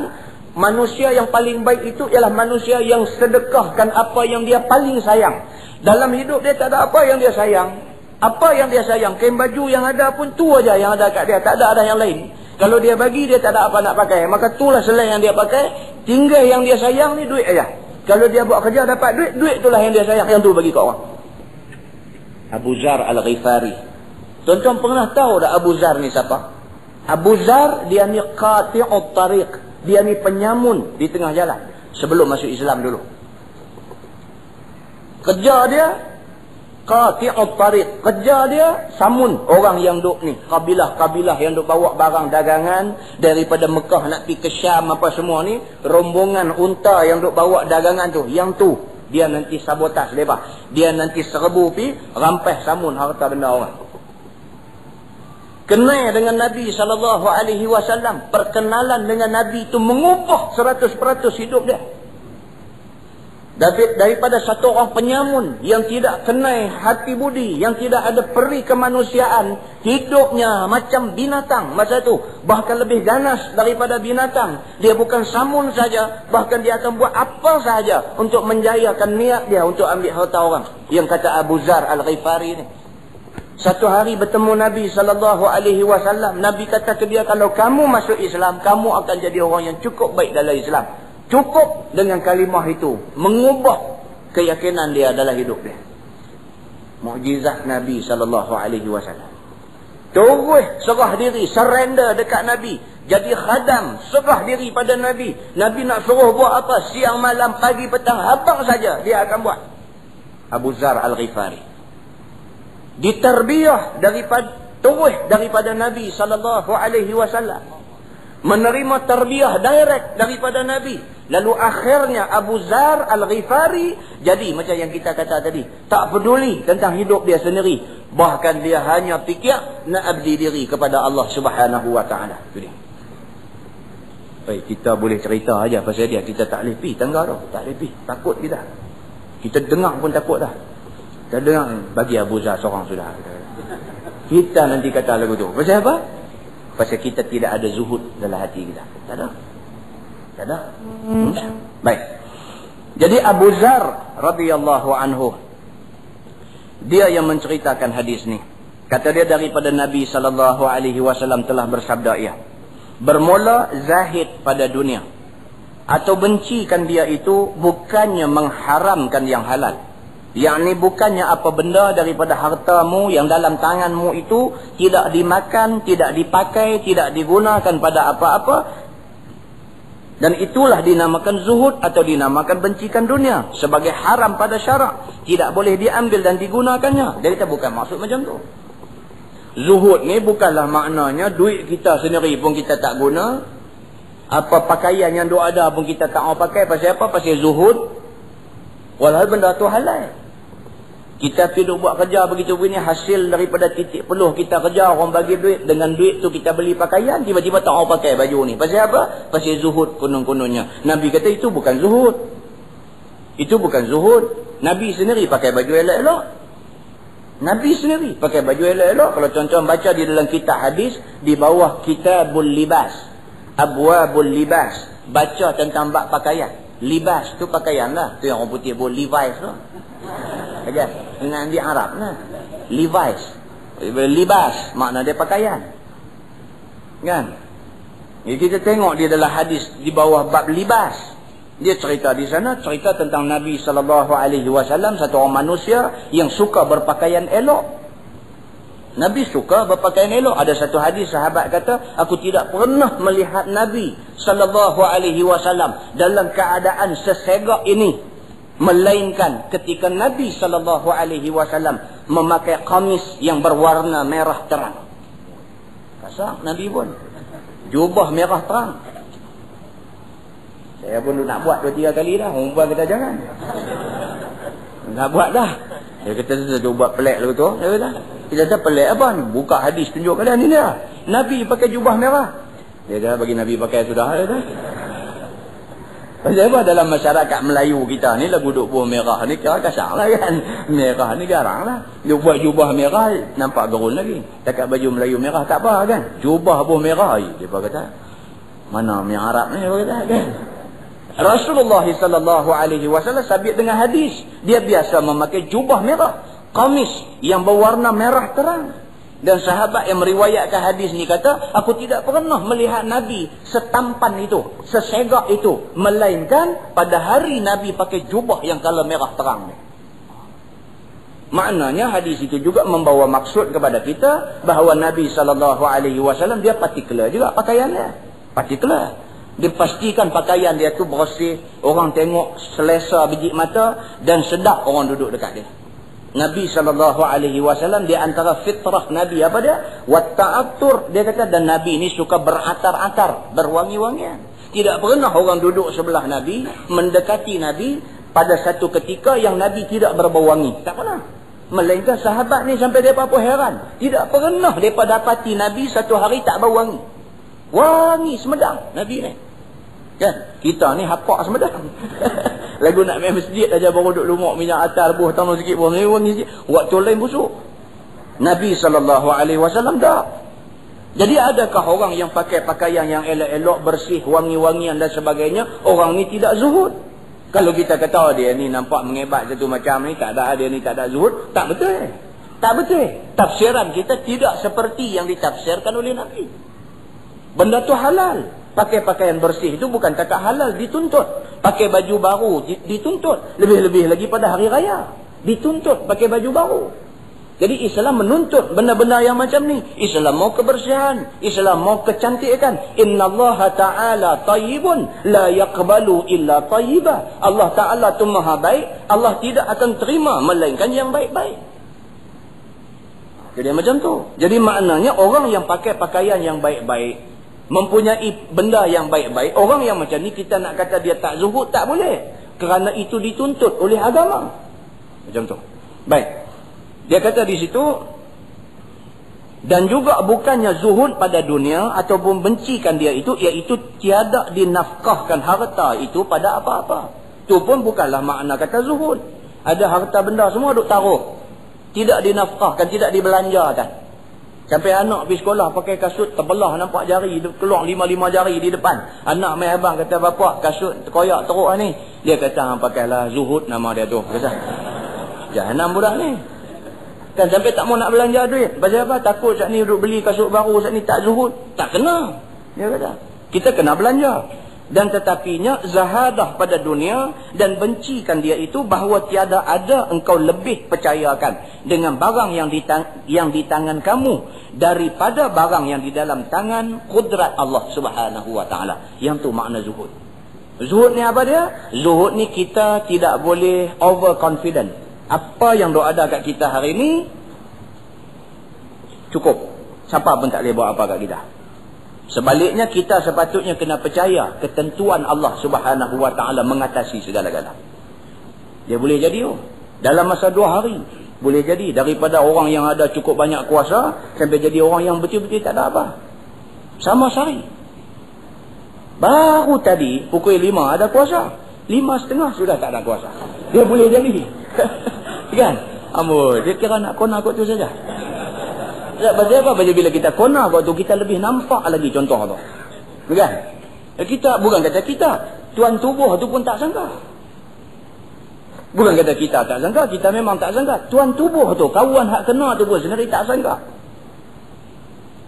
Manusia yang paling baik itu ialah manusia yang sedekahkan apa yang dia paling sayang. Dalam hidup dia tak ada apa yang dia sayang. Apa yang dia sayang? Kain baju yang ada pun tu aja yang ada kat dia. Tak ada yang lain. Kalau dia bagi, dia tak ada apa nak pakai. Maka itulah selain yang dia pakai. Tinggal yang dia sayang ni duit aja. Kalau dia buat kerja dapat duit, duit itulah yang dia sayang. Yang tu bagi kat orang. Abu Zar Al-Ghifari. Tuan-tuan pernah tahu tak Abu Zar ni siapa? Abu Zar, dia ni qati'ut tariq. Dia ni penyamun di tengah jalan. Sebelum masuk Islam dulu. Kerja dia, qati'ut tariq. Kerja dia, samun orang yang duk ni. Kabilah-kabilah yang duk bawa barang dagangan. Daripada Mekah nak pergi ke Syam apa semua ni. Rombongan unta yang duk bawa dagangan tu. Yang tu, dia nanti sabotaj lepas. Dia nanti serbu pi, rampas samun harta benda orang. Kenal dengan Nabi SAW. Perkenalan dengan Nabi itu mengubah 100% hidup dia. Daripada satu orang penyamun yang tidak kenal hati budi, yang tidak ada peri kemanusiaan, hidupnya macam binatang masa itu. Bahkan lebih ganas daripada binatang. Dia bukan samun saja, bahkan dia akan buat apa sahaja untuk menjayakan niat dia untuk ambil harta orang. Yang kata Abu Zar Al-Ghifari ni. Satu hari bertemu Nabi SAW. Nabi kata ke dia, kalau kamu masuk Islam, kamu akan jadi orang yang cukup baik dalam Islam. Cukup dengan kalimah itu. Mengubah keyakinan dia dalam hidup dia. Mukjizat Nabi SAW. Terus serah diri, surrender dekat Nabi. Jadi khadam, serah diri pada Nabi. Nabi nak suruh buat apa? Siang, malam, pagi, petang, habang saja dia akan buat. Abu Zar Al-Ghifari. Diterbiah daripada Nabi SAW. Menerima terbiah direct daripada Nabi. Lalu akhirnya Abu Zar Al-Ghifari jadi macam yang kita kata tadi. Tak peduli tentang hidup dia sendiri. Bahkan dia hanya fikir nak abdi diri kepada Allah Subhanahu Wa Taala. Itu dia. Baik, kita boleh cerita aja pasal dia. Kita tak boleh pergi tangga tu. Tak boleh pergi. Takut kita. Kita dengar pun takut dah. Kita dengar bagi Abu Zar seorang sudah. Kita nanti kata lagu tu. Pasal apa? Pasal kita tidak ada zuhud dalam hati kita. Tak ada. Tak ada. Baik. Jadi Abu Zar radhiyallahu anhu, dia yang menceritakan hadis ni. Kata dia daripada Nabi SAW telah bersabda ia. Bermula zahid pada dunia atau bencikan dia itu bukannya mengharamkan yang halal. Yakni bukannya apa benda daripada hartamu yang dalam tanganmu itu tidak dimakan, tidak dipakai, tidak digunakan pada apa-apa. Dan itulah dinamakan zuhud atau dinamakan bencikan dunia. Sebagai haram pada syarak. Tidak boleh diambil dan digunakannya. Jadi kita bukan maksud macam tu. Zuhud ni bukanlah maknanya duit kita sendiri pun kita tak guna. Apa pakaian yang ada pun kita tak mau pakai. Pasal apa? Pasal zuhud. Walhal benda tu halal. Kita pergi buat kerja begitu begini, hasil daripada titik peluh kita kerja, orang bagi duit, dengan duit tu kita beli pakaian, tiba-tiba tak mau pakai baju ni. Pasal apa? Pasal zuhud konon-kononnya. Nabi kata itu bukan zuhud. Itu bukan zuhud. Nabi sendiri pakai baju elok-elok. Nabi sendiri pakai baju elok-elok. Kalau tuan-tuan baca di dalam kitab hadis, di bawah Kitabul Libas, Abwabul Libas, baca tentang bab pakaian. Libas tu pakaian lah. Tu yang orang putih buat Levi's tu. Okay. Dengan di Arab lah. Levi's. Libas. Makna dia pakaian. Kan? Jadi kita tengok dia dalam hadis di bawah bab libas. Dia cerita di sana. Cerita tentang Nabi SAW. Satu orang manusia yang suka berpakaian elok. Nabi suka berpakaian elok. Ada satu hadis sahabat kata, aku tidak pernah melihat Nabi SAW dalam keadaan sesegak ini, melainkan ketika Nabi SAW memakai kamis yang berwarna merah terang. Kasar Nabi pun. Jubah merah terang. Saya pun nak buat 2-3 kali dah. Orang kata jangan. Nak buat dah. Dia kata tu buat pelik lagu tu. Dia kata, kita kata pelik apa ni? Buka hadis tunjuk kalian ni dia. Nabi pakai jubah merah. Dia kata bagi Nabi pakai sudah. Dia kata. Pasal apa dalam masyarakat Melayu kita ni lagu duk buah merah ni kira kasar lah kan. Merah ni garang lah. Dia buat jubah merah nampak gerun lagi. Takat baju Melayu merah tak apa kan. Jubah buah merah. Dia kata mana yang Arab ni dia kata kan. Rasulullah sallallahu alaihi wasallam sabit dengan hadis, dia biasa memakai jubah merah, kamis yang berwarna merah terang. Dan sahabat yang meriwayatkan hadis ni kata, aku tidak pernah melihat Nabi setampan itu, sesegak itu, melainkan pada hari Nabi pakai jubah yang color merah terang ni. Maknanya hadis itu juga membawa maksud kepada kita bahawa Nabi sallallahu alaihi wasallam dia particular juga pakaiannya. Particular. Dipastikan pakaian dia tu bersih, orang tengok selesa biji mata dan sedap orang duduk dekat dia. Nabi SAW di antara fitrah Nabi apa dia? Watta'atur, dia kata, dan Nabi ini suka beratar-atar, berwangi-wangian. Tidak pernah orang duduk sebelah Nabi, mendekati Nabi pada satu ketika yang Nabi tidak berbau wangi. Tak pernah. Melainkan sahabat ni sampai mereka pun heran. Tidak pernah mereka dapati Nabi satu hari tak bau wangi. Wangi semedang Nabi ni. Kan? Kita ni hapak semedang. Lagu nak main masjid aja baru duduk lumak minyak atar buah tanah sikit pun wangi sikit. Waktu lain busuk. Nabi SAW tak. Jadi adakah orang yang pakai pakaian yang elok-elok, bersih, wangi-wangian dan sebagainya, orang ni tidak zuhud? Kalau kita kata dia ni nampak mengebat satu macam ni, tak ada, dia ni tak ada zuhud, tak betul. Tak betul. Tafsiran kita tidak seperti yang ditafsirkan oleh Nabi. Benda tu halal. Pakai pakaian bersih itu bukan cakap halal, dituntut. Pakai baju baru dituntut. Lebih-lebih lagi pada hari raya, dituntut pakai baju baru. Jadi Islam menuntut benda-benda yang macam ni. Islam mau kebersihan, Islam mau kecantikan. Innallaha ta'ala tayyibun la yaqbalu illa tayyiba. Allah Ta'ala tu maha baik, Allah tidak akan terima melainkan yang baik-baik. Jadi macam tu. Jadi maknanya orang yang pakai pakaian yang baik-baik, mempunyai benda yang baik-baik, orang yang macam ni kita nak kata dia tak zuhud, tak boleh. Kerana itu dituntut oleh agama. Macam tu. Baik. Dia kata di situ, dan juga bukannya zuhud pada dunia ataupun bencikan dia itu, iaitu tiada dinafkahkan harta itu pada apa-apa. Itu pun bukanlah makna kata zuhud. Ada harta benda semua duk taruh, tidak dinafkahkan, tidak dibelanjakan. Sampai anak pergi sekolah pakai kasut terbelah, nampak jari keluar 5 jari di depan. Anak mai abang kata, bapak kasut terkoyak teruk ni. Dia kata, hang pakailah zuhud nama dia tu. Kata, jahanam budak ni. Kan sampai tak mau nak belanja duit. Pasal apa? Takut saat ni duduk beli kasut baru, saat ni tak zuhud. Tak kena. Dia kata, kita kena belanja. Dan tetapinya zahadah pada dunia dan bencikan dia itu bahawa tiada ada engkau lebih percayakan dengan barang yang di tangan kamu daripada barang yang di dalam tangan kudrat Allah Subhanahu wa taala. Yang tu makna zuhud. Zuhud ni apa dia? Zuhud ni kita tidak boleh overconfident. Apa yang dok ada kat kita hari ni cukup. Siapa pun tak boleh buat apa kat kita. Sebaliknya kita sepatutnya kena percaya ketentuan Allah Subhanahu wa taala mengatasi segala-gala. Dia boleh jadi dalam masa 2 hari. Boleh jadi daripada orang yang ada cukup banyak kuasa sampai jadi orang yang betul-betul tak ada apa. Sama sehari. Baru tadi pukul 5 ada kuasa. 5.30 sudah tak ada kuasa. Dia boleh jadi. Kan? Amboi, dia kira nak kona kot tu saja. Pasal apa? Pasal bila kita kona kot tu, kita lebih nampak lagi contoh tu. Bukan? Kita, bukan kata kita, tuan tubuh tu pun tak sangka. Bukan kata kita tak sangka, kita memang tak sangka. Tuan tubuh tu, kawan hak kena tu pun sendiri tak sangka.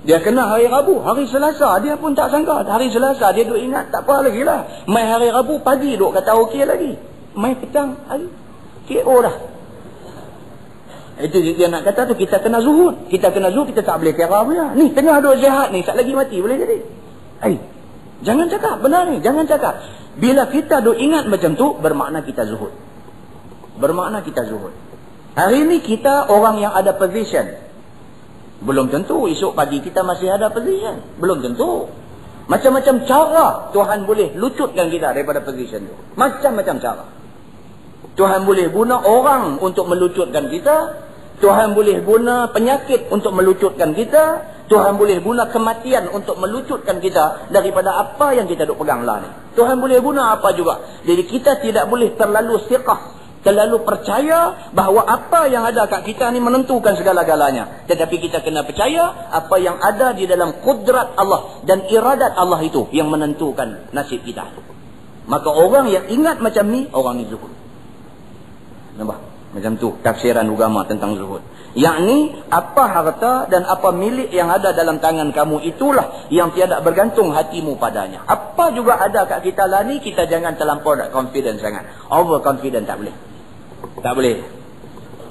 Dia kena hari Rabu, hari Selasa dia pun tak sangka. Hari Selasa dia duk ingat, tak apa lagi lah. Mai hari Rabu pagi duk kata okey lagi. Mai petang hari KO dah. Itu dia nak kata tu, kita kena zuhud. Kita kena zuhud, kita tak boleh kira punya. Ni tengah duk sihat ni, tak lagi mati boleh jadi. Jangan cakap benar ni, jangan cakap. Bila kita duk ingat macam tu, bermakna kita zuhud. Bermakna kita zuhud. Hari ni kita orang yang ada position. Belum tentu esok pagi kita masih ada position. Belum tentu. Macam-macam cara Tuhan boleh lucutkan kita daripada position tu. Macam-macam cara. Tuhan boleh guna orang untuk melucutkan kita. Tuhan boleh guna penyakit untuk melucutkan kita. Tuhan boleh guna kematian untuk melucutkan kita daripada apa yang kita duk pegang lah ni. Tuhan boleh guna apa juga. Jadi kita tidak boleh terlalu siqah, terlalu percaya bahawa apa yang ada kat kita ni menentukan segala-galanya. Tetapi kita kena percaya apa yang ada di dalam kudrat Allah dan iradat Allah itu yang menentukan nasib kita. Maka orang yang ingat macam ni, orang ni zuhud. Nampak? Macam tu tafsiran agama tentang zuhud. Yakni apa harta dan apa milik yang ada dalam tangan kamu, itulah yang tiada bergantung hatimu padanya. Apa juga ada kat kita lah ni, kita jangan terlampau nak confident sangat. Over confident tak boleh. Tak boleh.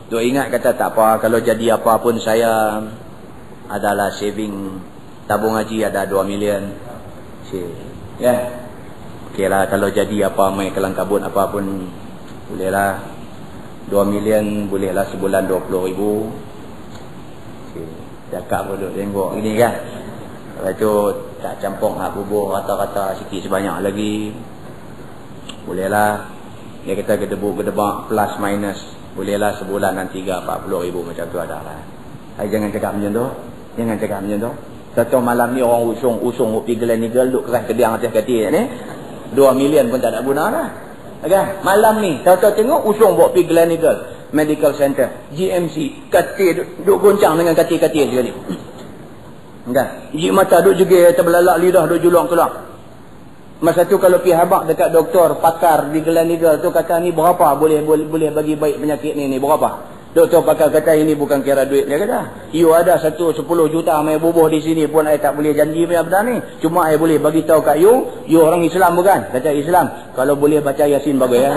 Tu ingat kata tak apa, kalau jadi apa pun saya adalah saving tabung haji ada 2 million. Ya. Okeylah, kalau jadi apa mai kelang kabut apa pun bolehlah. 2 million bolehlah sebulan 20,000. Cakap pun duk tengok gini kan. Lepas tu tak campur hak bubur rata-rata sikit sebanyak lagi. Bolehlah. Dia kata gedebuk-gedebak plus minus. Bolehlah sebulan nanti 30-40,000 macam tu ada lah. Jangan cakap macam tu. Jangan cakap macam tu. Satu malam ni orang usung pergi Gleneagles duk keras kediang atas katil ni. 2 million pun tak ada guna lah. Okay? Malam ni tahu-tahu tengok usung bawa pergi Gleneagles Medical Center GMC, katil duk goncang dengan katil-katil sekali. Okay? Jik mata duk jegir, terbelalak lidah duk julung keluar. Masa tu kalau pergi habak dekat doktor pakar di Gleneagles tu, kata ni berapa boleh bagi baik penyakit ni berapa. Doktor pakar kata ini bukan kira duit. Dia kata you ada 10 juta mai bubuh di sini pun saya tak boleh janji punya benda ni. Cuma saya boleh bagi tahu kat you orang Islam bukan? Kata Islam. Kalau boleh baca Yasin bagus ya.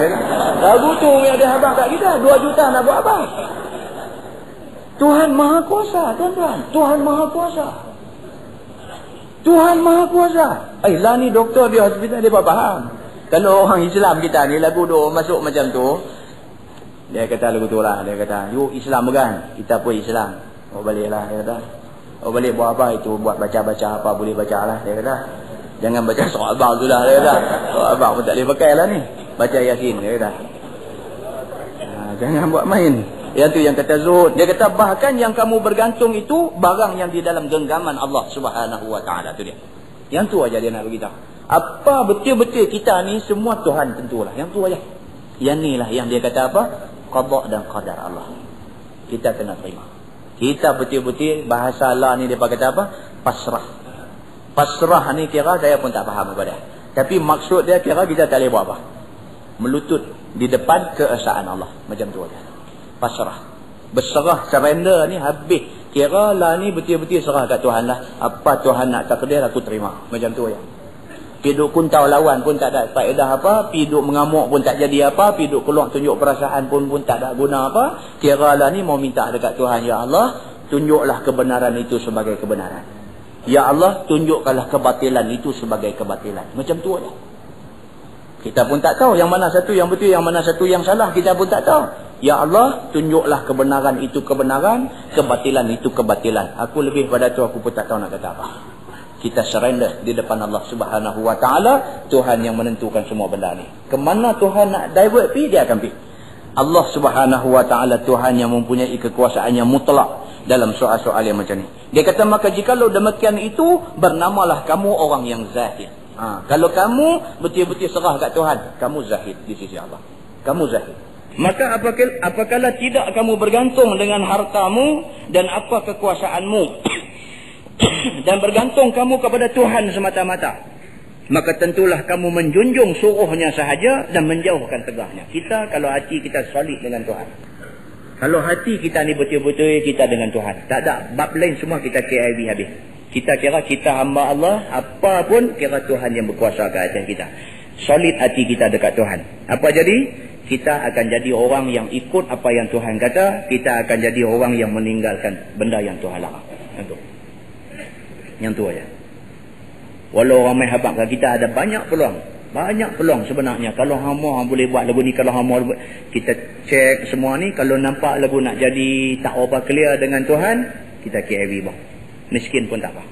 Lagu tu yang dia habaq kat kita 2 juta nak buat apa? Tuhan Maha Kuasa, tuan-tuan. Tuhan Maha Kuasa. Tuhan Maha Kuasa. Lah ni doktor di hospital dia faham. Kalau orang Islam kita ni lagu tu masuk macam tu, dia kata lagu tu lah. Dia kata, you Islam bukan? Kita pun Islam. Oh balik lah. Dia kata, oh balik buat apa? Itu buat baca-baca apa boleh baca lah. Dia kata, jangan baca surah Al-Baqarah tu lah. Dia kata, surah Al-Baqarah pun tak boleh pakai lah ni. Baca Yasin. Dia kata, jangan buat main. Yang tu yang kata zuhud. Dia kata bahkan yang kamu bergantung itu barang yang di dalam genggaman Allah Subhanahu Wa Taala. Tu dia. Yang tu aja dia nak beritahu. Apa betul-betul kita ni semua Tuhan tentulah. Yang tu aja. Yang ni lah yang dia kata apa? Qada dan qadar Allah. Kita kena terima. Kita betul-betul bahasa Allah ni dia kata apa? Pasrah. Pasrah ni kira saya pun tak faham apa dia. Tapi maksud dia kira kita tak boleh buat apa. Melutut di depan keesaan Allah. Macam tu aja. Pasrah. Berserah, surrender ni habis. Kira lah ni betul-betul serah kat Tuhan lah. Apa Tuhan nak takdir aku terima. Macam tu aja. Piduk kuntau lawan pun tak ada faedah apa. Piduk mengamuk pun tak jadi apa. Piduk keluar tunjuk perasaan pun tak ada guna apa. Kira lah ni mau minta dekat Tuhan. Ya Allah, tunjuklah kebenaran itu sebagai kebenaran. Ya Allah, tunjukkanlah kebatilan itu sebagai kebatilan. Macam tu aja. Kita pun tak tahu yang mana satu yang betul, yang mana satu yang salah. Kita pun tak tahu. Ya Allah, tunjuklah kebenaran itu kebenaran, kebatilan itu kebatilan. Aku lebih pada tu aku pun tak tahu nak kata apa. Kita surrender di depan Allah Subhanahu Wa Taala. Tuhan yang menentukan semua benda ni. Kemana Tuhan nak divert pergi, dia akan pergi. Allah Subhanahu Wa Taala Tuhan yang mempunyai kekuasaan yang mutlak dalam soal-soal yang macam ni. Dia kata maka jikalau demikian itu, bernamalah kamu orang yang zahid. Kalau kamu betul-betul serah kat Tuhan, kamu zahid di sisi Allah. Kamu zahid. Maka apakala tidak kamu bergantung dengan hartamu dan apa kekuasaanmu dan bergantung kamu kepada Tuhan semata-mata, maka tentulah kamu menjunjung suruhnya sahaja dan menjauhkan tegahnya. Kita kalau hati kita solid dengan Tuhan, kalau hati kita ni betul-betul kita dengan Tuhan, tak ada bab lain semua kita KIV habis. Kita kira kita hamba Allah, apa pun kira Tuhan yang berkuasa ke atas kita. Solid hati kita dekat Tuhan. Apa jadi? Kita akan jadi orang yang ikut apa yang Tuhan kata. Kita akan jadi orang yang meninggalkan benda yang Tuhan larang. Yang tu aja. Walau ramai habaq kita ada banyak peluang. Banyak peluang sebenarnya. Kalau hamba boleh buat lagu ni, kalau hamba buat, kita cek semua ni. Kalau nampak lagu nak jadi tak apa clear dengan Tuhan, kita KIV bang. Miskin pun tak apa.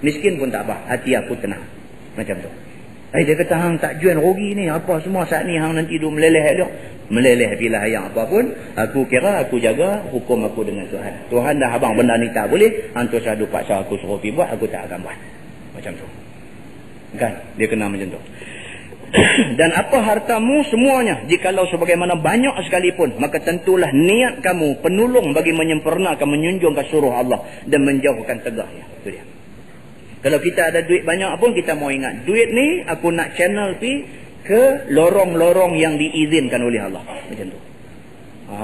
Miskin pun tak apa. Hati aku tenang. Macam tu. Dia kata hang tak jual rugi ni. Apa semua saat ni hang nanti duk meleleh dia. Meleleh bila yang apapun. Aku kira aku jaga hukum aku dengan Tuhan. Tuhan dah abang benda ni tak boleh. Hang tu sadu paksa aku suruh pergi buat. Aku tak akan buat. Macam tu. Kan? Dia kena macam tu. Dan apa hartamu semuanya, jikalau sebagaimana banyak sekalipun, maka tentulah niat kamu penolong bagi menyempurnakan, menjunjungkan suruh Allah dan menjauhkan tegahnya. Itu dia. Kalau kita ada duit banyak pun, kita mau ingat duit ni aku nak channel pi ke lorong-lorong yang diizinkan oleh Allah. Macam tu.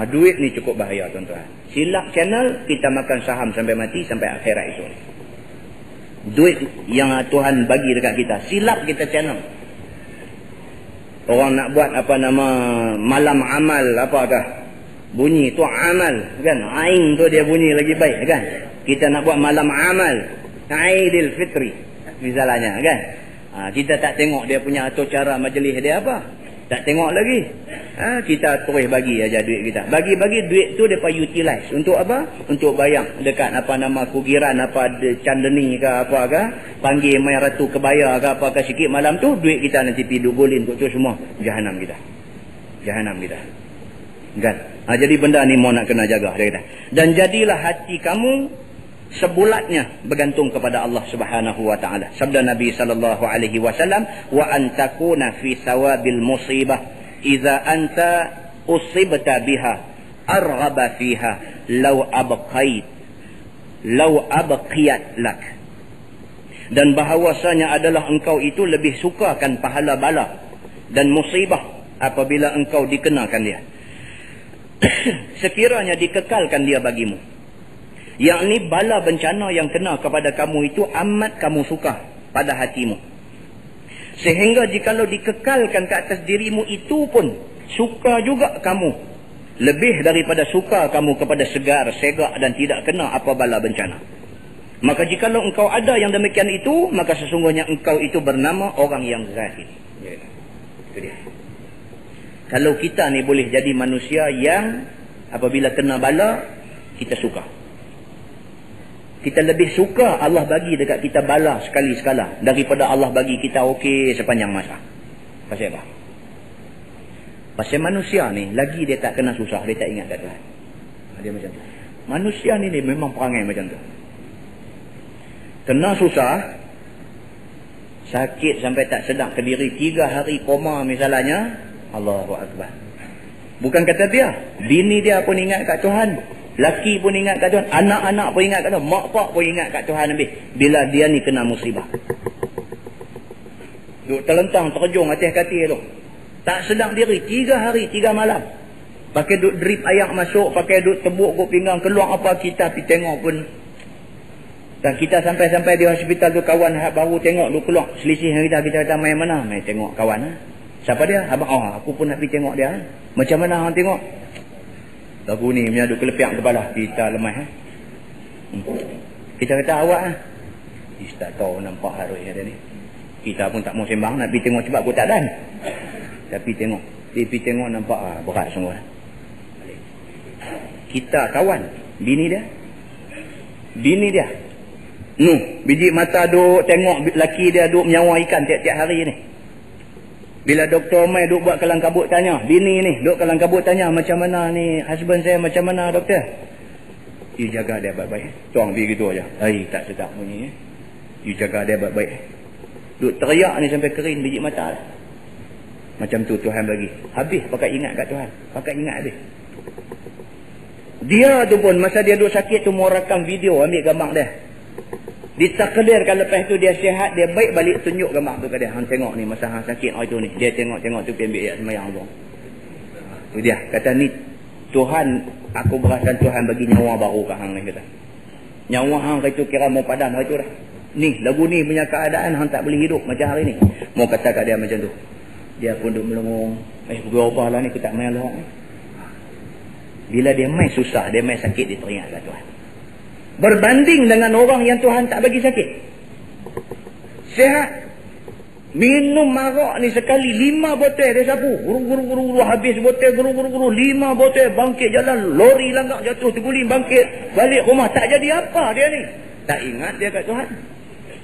Duit ni cukup bahaya tuan-tuan. Silap channel, kita makan saham sampai mati, sampai akhirat itu. Duit yang Tuhan bagi dekat kita, silap kita channel. Orang nak buat apa nama malam amal apakah, bunyi tu amal kan, aing tu dia bunyi lagi baik kan. Kita nak buat malam amal Aidil Fitri misalnya kan. Kita tak tengok dia punya atur cara majlis dia apa, tak tengok lagi. Kita terus bagi aja duit kita. Bagi-bagi duit tu depa utilize untuk apa? Untuk bayang dekat apa nama kugiran apa candeni ke apa ke, panggil mai ratu kebaya ke apa ke sikit malam tu, duit kita nanti pi dugolin kot tu semua jahanam kita. Jahanam kita. Kan? Jadi benda ni mau nak kena jaga dia kata. Dan jadilah hati kamu sebulatnya bergantung kepada Allah Subhanahu wa taala. Sabda Nabi sallallahu alaihi wasallam, wa antakuna fi sawabil musibah idza anta usibta biha arghaba fiha law abqiyat lak. Dan bahawasanya adalah engkau itu lebih sukakan pahala bala dan musibah apabila engkau dikenakan dia. Sekiranya dikekalkan dia bagimu, yakni bala bencana yang kena kepada kamu itu amat kamu suka pada hatimu, sehingga jikalau dikekalkan ke atas dirimu itu pun suka juga kamu, lebih daripada suka kamu kepada segar, segak dan tidak kena apa bala bencana. Maka jikalau engkau ada yang demikian itu, maka sesungguhnya engkau itu bernama orang yang zahid. Itu dia. Kalau kita ni boleh jadi manusia yang apabila kena bala kita suka, kita lebih suka Allah bagi dekat kita bala sekali-sekala daripada Allah bagi kita okey sepanjang masa. Pasal apa? Pasal manusia ni lagi dia tak kena susah, dia tak ingat kat Tuhan. Dia macam tu. Manusia ni memang perangai macam tu. Kena susah, sakit sampai tak sedar ke diri, 3 hari koma misalnya, Allahu Akbar. Bukan kata dia, bini dia pun ingat kat Tuhan, laki pun ingat kat Tuhan, anak-anak pun ingat kat Tuhan, mak pak pun ingat kat Tuhan habis. Bila dia ni kena musibah, duk terlentang terjung atas katil tu, tak sedar diri, 3 hari 3 malam, pakai duk drip air masuk, pakai duk tebuk kok pinggang keluar apa, kita pergi tengok pun. Dan kita sampai-sampai di hospital tu, kawan baru tengok duk keluar selisih dengan kita kata main mana, main tengok kawan. Siapa dia? Abang, aku pun nak pergi tengok dia. Macam mana orang tengok? Lagu ni punya duk kelepiak kepala, kita lemah. Kita kata awak kita tak tahu nampak harus dia ni. Kita pun tak mau sembang nak pergi tengok sebab aku tak dan. Tapi tengok, pergi tengok nampak berat semua. Kita kawan, bini dia. Biji mata duk tengok laki dia duk menyawa ikan tiap-tiap hari ni. Bila doktor mai duk buat kalang kabut tanya, bini ni duk kalang kabut tanya, macam mana ni husband saya, macam mana doktor? You jaga dia baik-baik. Tuang pergi gitu aja. Tak sedap bunyi. You jaga dia baik-baik. Duk teriak ni sampai kering biji mata lah. Macam tu Tuhan bagi. Habis pakai ingat kat Tuhan. Pakai ingat habis. Dia tu pun masa dia duk sakit tu mau rakam video, ambil gambar dia. Ditakdirkan lepas tu dia sihat, dia baik, balik tunjuk gambar tu ke dia. Hang tengok ni masa hang sakit itu ni. Dia tengok tu pergi ambil ayat semayang tu. Tu dia kata ni Tuhan, aku berasakan Tuhan bagi nyawa baru ke hang ni kata. Nyawa hang itu kira mau padam itu dah. Ni lagu ni punya keadaan hang tak boleh hidup macam hari ni. Mau kata kat dia macam tu. Dia pun duk melengung. Berubahlah ni aku tak main lah. Bila dia main susah, dia main sakit, dia teringat kat Tuhan. Berbanding dengan orang yang Tuhan tak bagi sakit, sihat, minum marak ni sekali 5 botol dia sapu, guru habis botol, guru 5 botol, bangkit jalan, lori langgar jatuh terguling, bangkit balik rumah, tak jadi apa dia ni. Tak ingat dia kat Tuhan,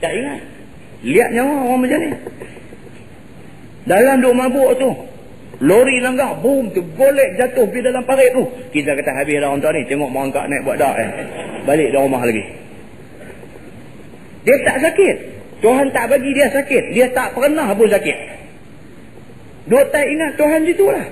tak ingat. Lihat nyawa orang macam ni dalam duk mabuk tu, lori langgar, boom, tergolek jatuh pergi dalam parit tu. Kita kata habis dah orang tu ni, tengok merangkak naik buat dak balik dah rumah lagi. Dia tak sakit, Tuhan tak bagi dia sakit, dia tak pernah pun sakit. Dia tak ingat Tuhan itulah.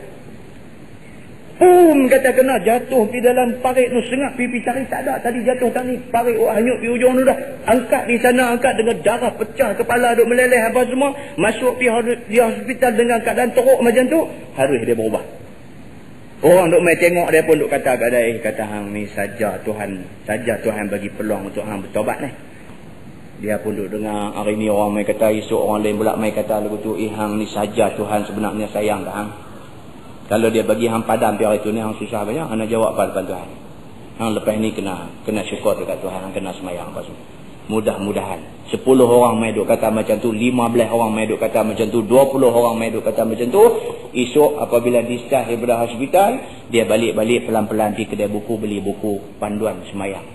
Kata kena jatuh di dalam parit tu, sengak pipi cari tak ada. Tadi jatuh tadi parit hanyut di ujung tu dah. Angkat di sana, angkat dengan darah pecah, kepala duk meleleh apa semua. Masuk di hospital dengan keadaan teruk macam tu, harus dia berubah. Orang duk main tengok dia pun duk kata kat dia, kata hang ni saja Tuhan bagi peluang untuk hang bertobat ni. Dia pun duk dengar hari ni orang main kata, esok orang lain pula main kata lagu tu, hang ni saja Tuhan sebenarnya sayang kat hang. Kalau dia bagi hang padam pi hari tu ni, hang susah banyak, hang nak jawab apa depan Tuhan. Hang lepas ni kena syukur dekat Tuhan, hang kena semayang apa semua. Mudah-mudahan 10 orang main duk kata macam tu, 15 orang main duk kata macam tu, 20 orang main duk kata macam tu. Esok apabila discharge daripada hospital, dia balik-balik pelan-pelan pergi kedai buku, beli buku panduan semayang.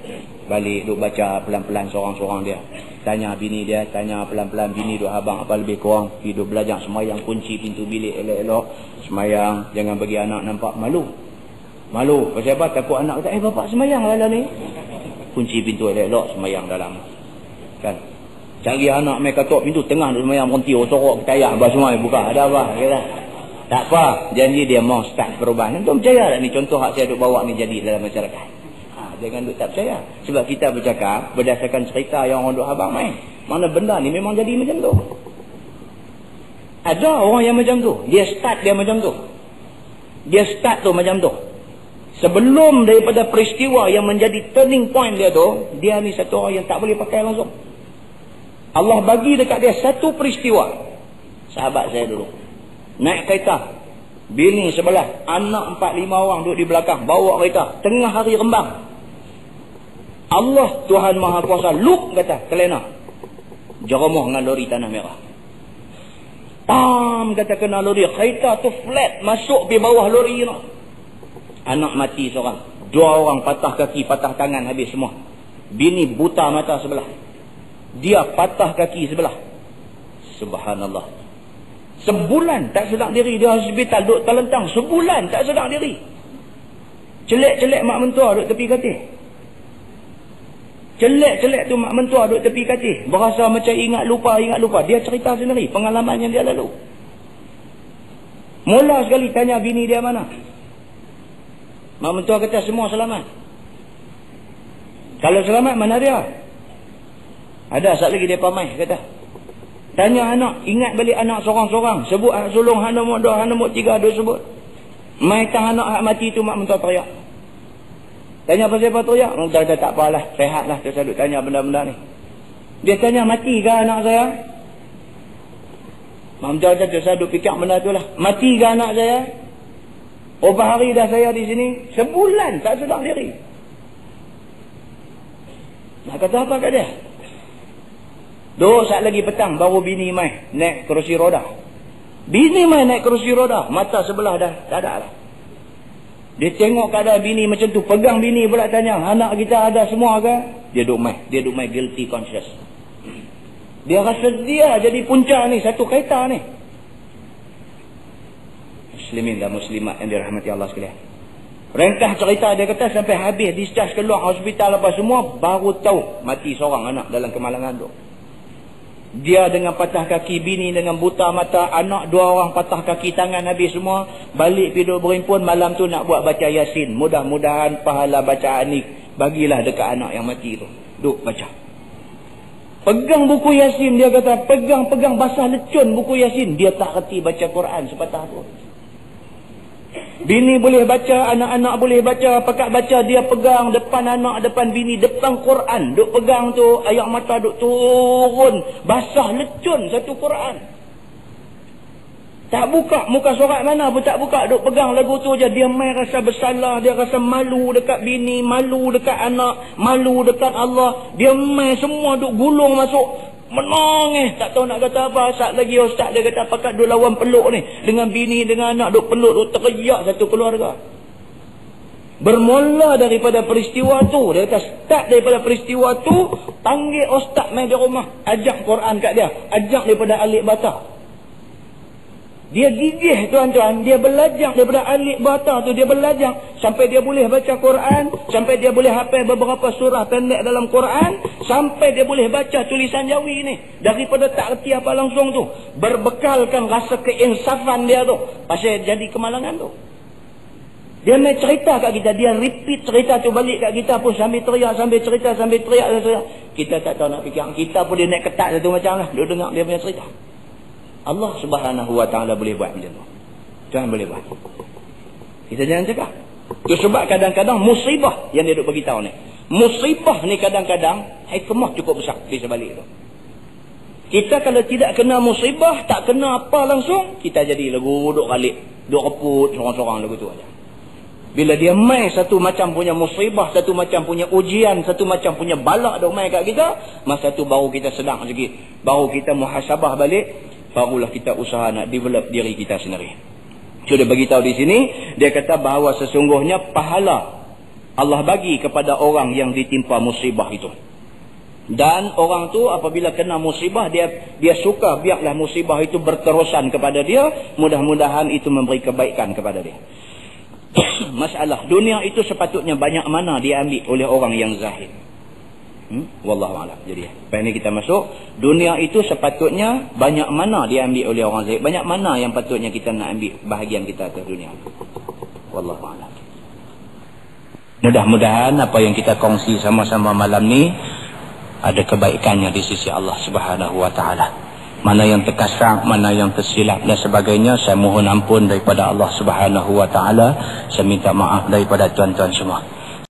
Balik duk baca pelan-pelan seorang-seorang dia. Tanya bini dia, tanya pelan-pelan bini duk abang apa lebih kurang, pergi duk belajar semayang, kunci pintu bilik elok-elok, semayang, jangan bagi anak nampak malu. Pasal apa? Takut anak kata, bapak semayang lah ni. Kunci pintu elok-elok, semayang dalam. Kan? Cari anak main katok pintu tengah duk semayang, berhenti, sorok, ketayak, apa semua, buka, ada apa? Kata, tak apa, janji dia mau start perubahan. Tuan percaya tak ni contoh hak saya duk bawa ni jadi dalam masyarakat? Jangan duk tak percaya. Sebab kita bercakap berdasarkan cerita yang orang duk abang main. Mana benda ni memang jadi macam tu. Ada orang yang macam tu. Dia start macam tu. Sebelum daripada peristiwa yang menjadi turning point dia tu, dia ni satu orang yang tak boleh pakai langsung. Allah bagi dekat dia satu peristiwa. Sahabat saya dulu naik kereta, bini sebelah, anak 4-5 orang duduk di belakang, bawa kereta tengah hari rembang. Allah Tuhan Maha Kuasa look kata kelena jeremuh dengan lori tanah merah. Kata kena lori, kereta tu flat masuk di bawah lori tu. Anak mati seorang, 2 orang patah kaki, patah tangan, habis semua. Bini buta mata sebelah, dia patah kaki sebelah. Subhanallah. Sebulan tak sedar diri, dia hospital duduk terlentang sebulan tak sedar diri. Celek-celek mak mentua duduk tepi katil. Celek-celek tu mak mentua duduk tepi katil, berasa macam ingat lupa. Dia cerita sendiri pengalaman yang dia lalu. Mula sekali tanya bini dia mana. Mak mentua kata semua selamat. Kalau selamat mana dia? Ada sat lagi dia pamai kata. Tanya anak, ingat balik anak seorang-seorang. Sebut hak sulung, hak nombor 2, hak nombor 3, dia sebut. Mai tang anak hak mati tu mak mentua teriak. Tanya pasal apa teriak? Dah tak apalah, sehatlah. Dia selalu tanya benda-benda ni. Dia tanya, mati ke anak saya? Mak mentua dia selalu fikir benda tu lah. Mati ke anak saya? Berapa hari dah saya di sini? Sebulan tak sedar diri. Nak kata apa kat dia? Duk saat lagi petang baru bini mai naik kerusi roda. Bini mai naik kerusi roda, mata sebelah dah tak ada lah. Dia tengok keadaan bini macam tu, pegang bini pula tanya, anak kita ada semua ke? Dia duk mai guilty conscious. Dia rasa dia jadi punca ni, satu kereta ni. Muslimin dan muslimat yang dirahmati Allah sekalian. Ringkas cerita dia kata sampai habis discharge keluar hospital apa semua, baru tahu mati seorang anak dalam kemalangan tu. Dia dengan patah kaki, bini dengan buta mata, anak 2 orang patah kaki, tangan habis semua. Balik tidur berimpun, malam tu nak buat baca Yasin. Mudah-mudahan pahala bacaan ni bagilah dekat anak yang mati tu. Duk baca. Pegang buku Yasin, dia kata pegang basah lecun buku Yasin. Dia tak reti baca Quran sepatah tu. Bini boleh baca, anak-anak boleh baca, pakat baca, dia pegang depan anak, depan bini, depan Quran. Duk pegang tu, air mata duk turun. Basah lecun satu Quran. Tak buka, muka surat mana pun tak buka. Duk pegang lagu tu je. Dia main rasa bersalah, dia rasa malu dekat bini, malu dekat anak, malu dekat Allah. Dia main semua duk gulung masuk. Menangis, tak tahu nak kata apa. Saat lagi ustaz dia kata pakat duk lawan peluk ni, dengan bini, dengan anak duk peluk, duk teriak satu keluarga. Bermula daripada peristiwa tu, dia kata start daripada peristiwa tu, panggil ustaz main di rumah, ajak Quran kat dia, ajak daripada Alif Bata. Dia gigih tuan-tuan, dia belajar daripada Alif Bata tu, dia belajar sampai dia boleh baca Quran, sampai dia boleh hafal beberapa surah pendek dalam Quran, sampai dia boleh baca tulisan Jawi ni. Daripada tak erti apa langsung tu, berbekalkan rasa keinsafan dia tu, pasal jadi kemalangan tu. Dia main cerita kat kita, dia repeat cerita tu balik kat kita pun sambil teriak, sambil cerita, sambil teriak. Kita tak tahu nak fikir. Kita pun dia naik ketat satu macam lah. Dia dengar dia punya cerita. Allah Subhanahu Wa Taala boleh buat macam tu. Tuhan boleh buat. Kita jangan cakap. Itu sebab kadang-kadang musibah yang dia duk beritahu ni. Musibah ni kadang-kadang hikmah cukup besar di sebalik tu. Kita kalau tidak kena musibah, tak kena apa langsung, kita jadi lagu duk kalik, duk reput sorang-sorang lagu tu aja. Bila dia main satu macam punya musibah, satu macam punya ujian, satu macam punya balak duk main kat kita, masa tu baru kita sedang sikit, baru kita muhasabah balik, barulah kita usaha nak develop diri kita sendiri. So dia beritahu di sini, dia kata bahawa sesungguhnya pahala Allah bagi kepada orang yang ditimpa musibah itu. Dan orang tu apabila kena musibah, dia suka biarlah musibah itu berterusan kepada dia, mudah-mudahan itu memberi kebaikan kepada dia. Masalah dunia itu sepatutnya banyak mana diambil oleh orang yang zahid. Wallahu a'lam. Jadi lepas ni kita masuk, dunia itu sepatutnya banyak mana diambil oleh orang zahid, banyak mana yang patutnya kita nak ambil bahagian kita atas dunia. Wallahu a'lam. Mudah-mudahan apa yang kita kongsi sama-sama malam ni ada kebaikannya di sisi Allah Subhanahu Wa Taala. Mana yang terkasar, mana yang tersilap dan sebagainya, saya mohon ampun daripada Allah Subhanahu Wa Taala. Saya minta maaf daripada tuan-tuan semua.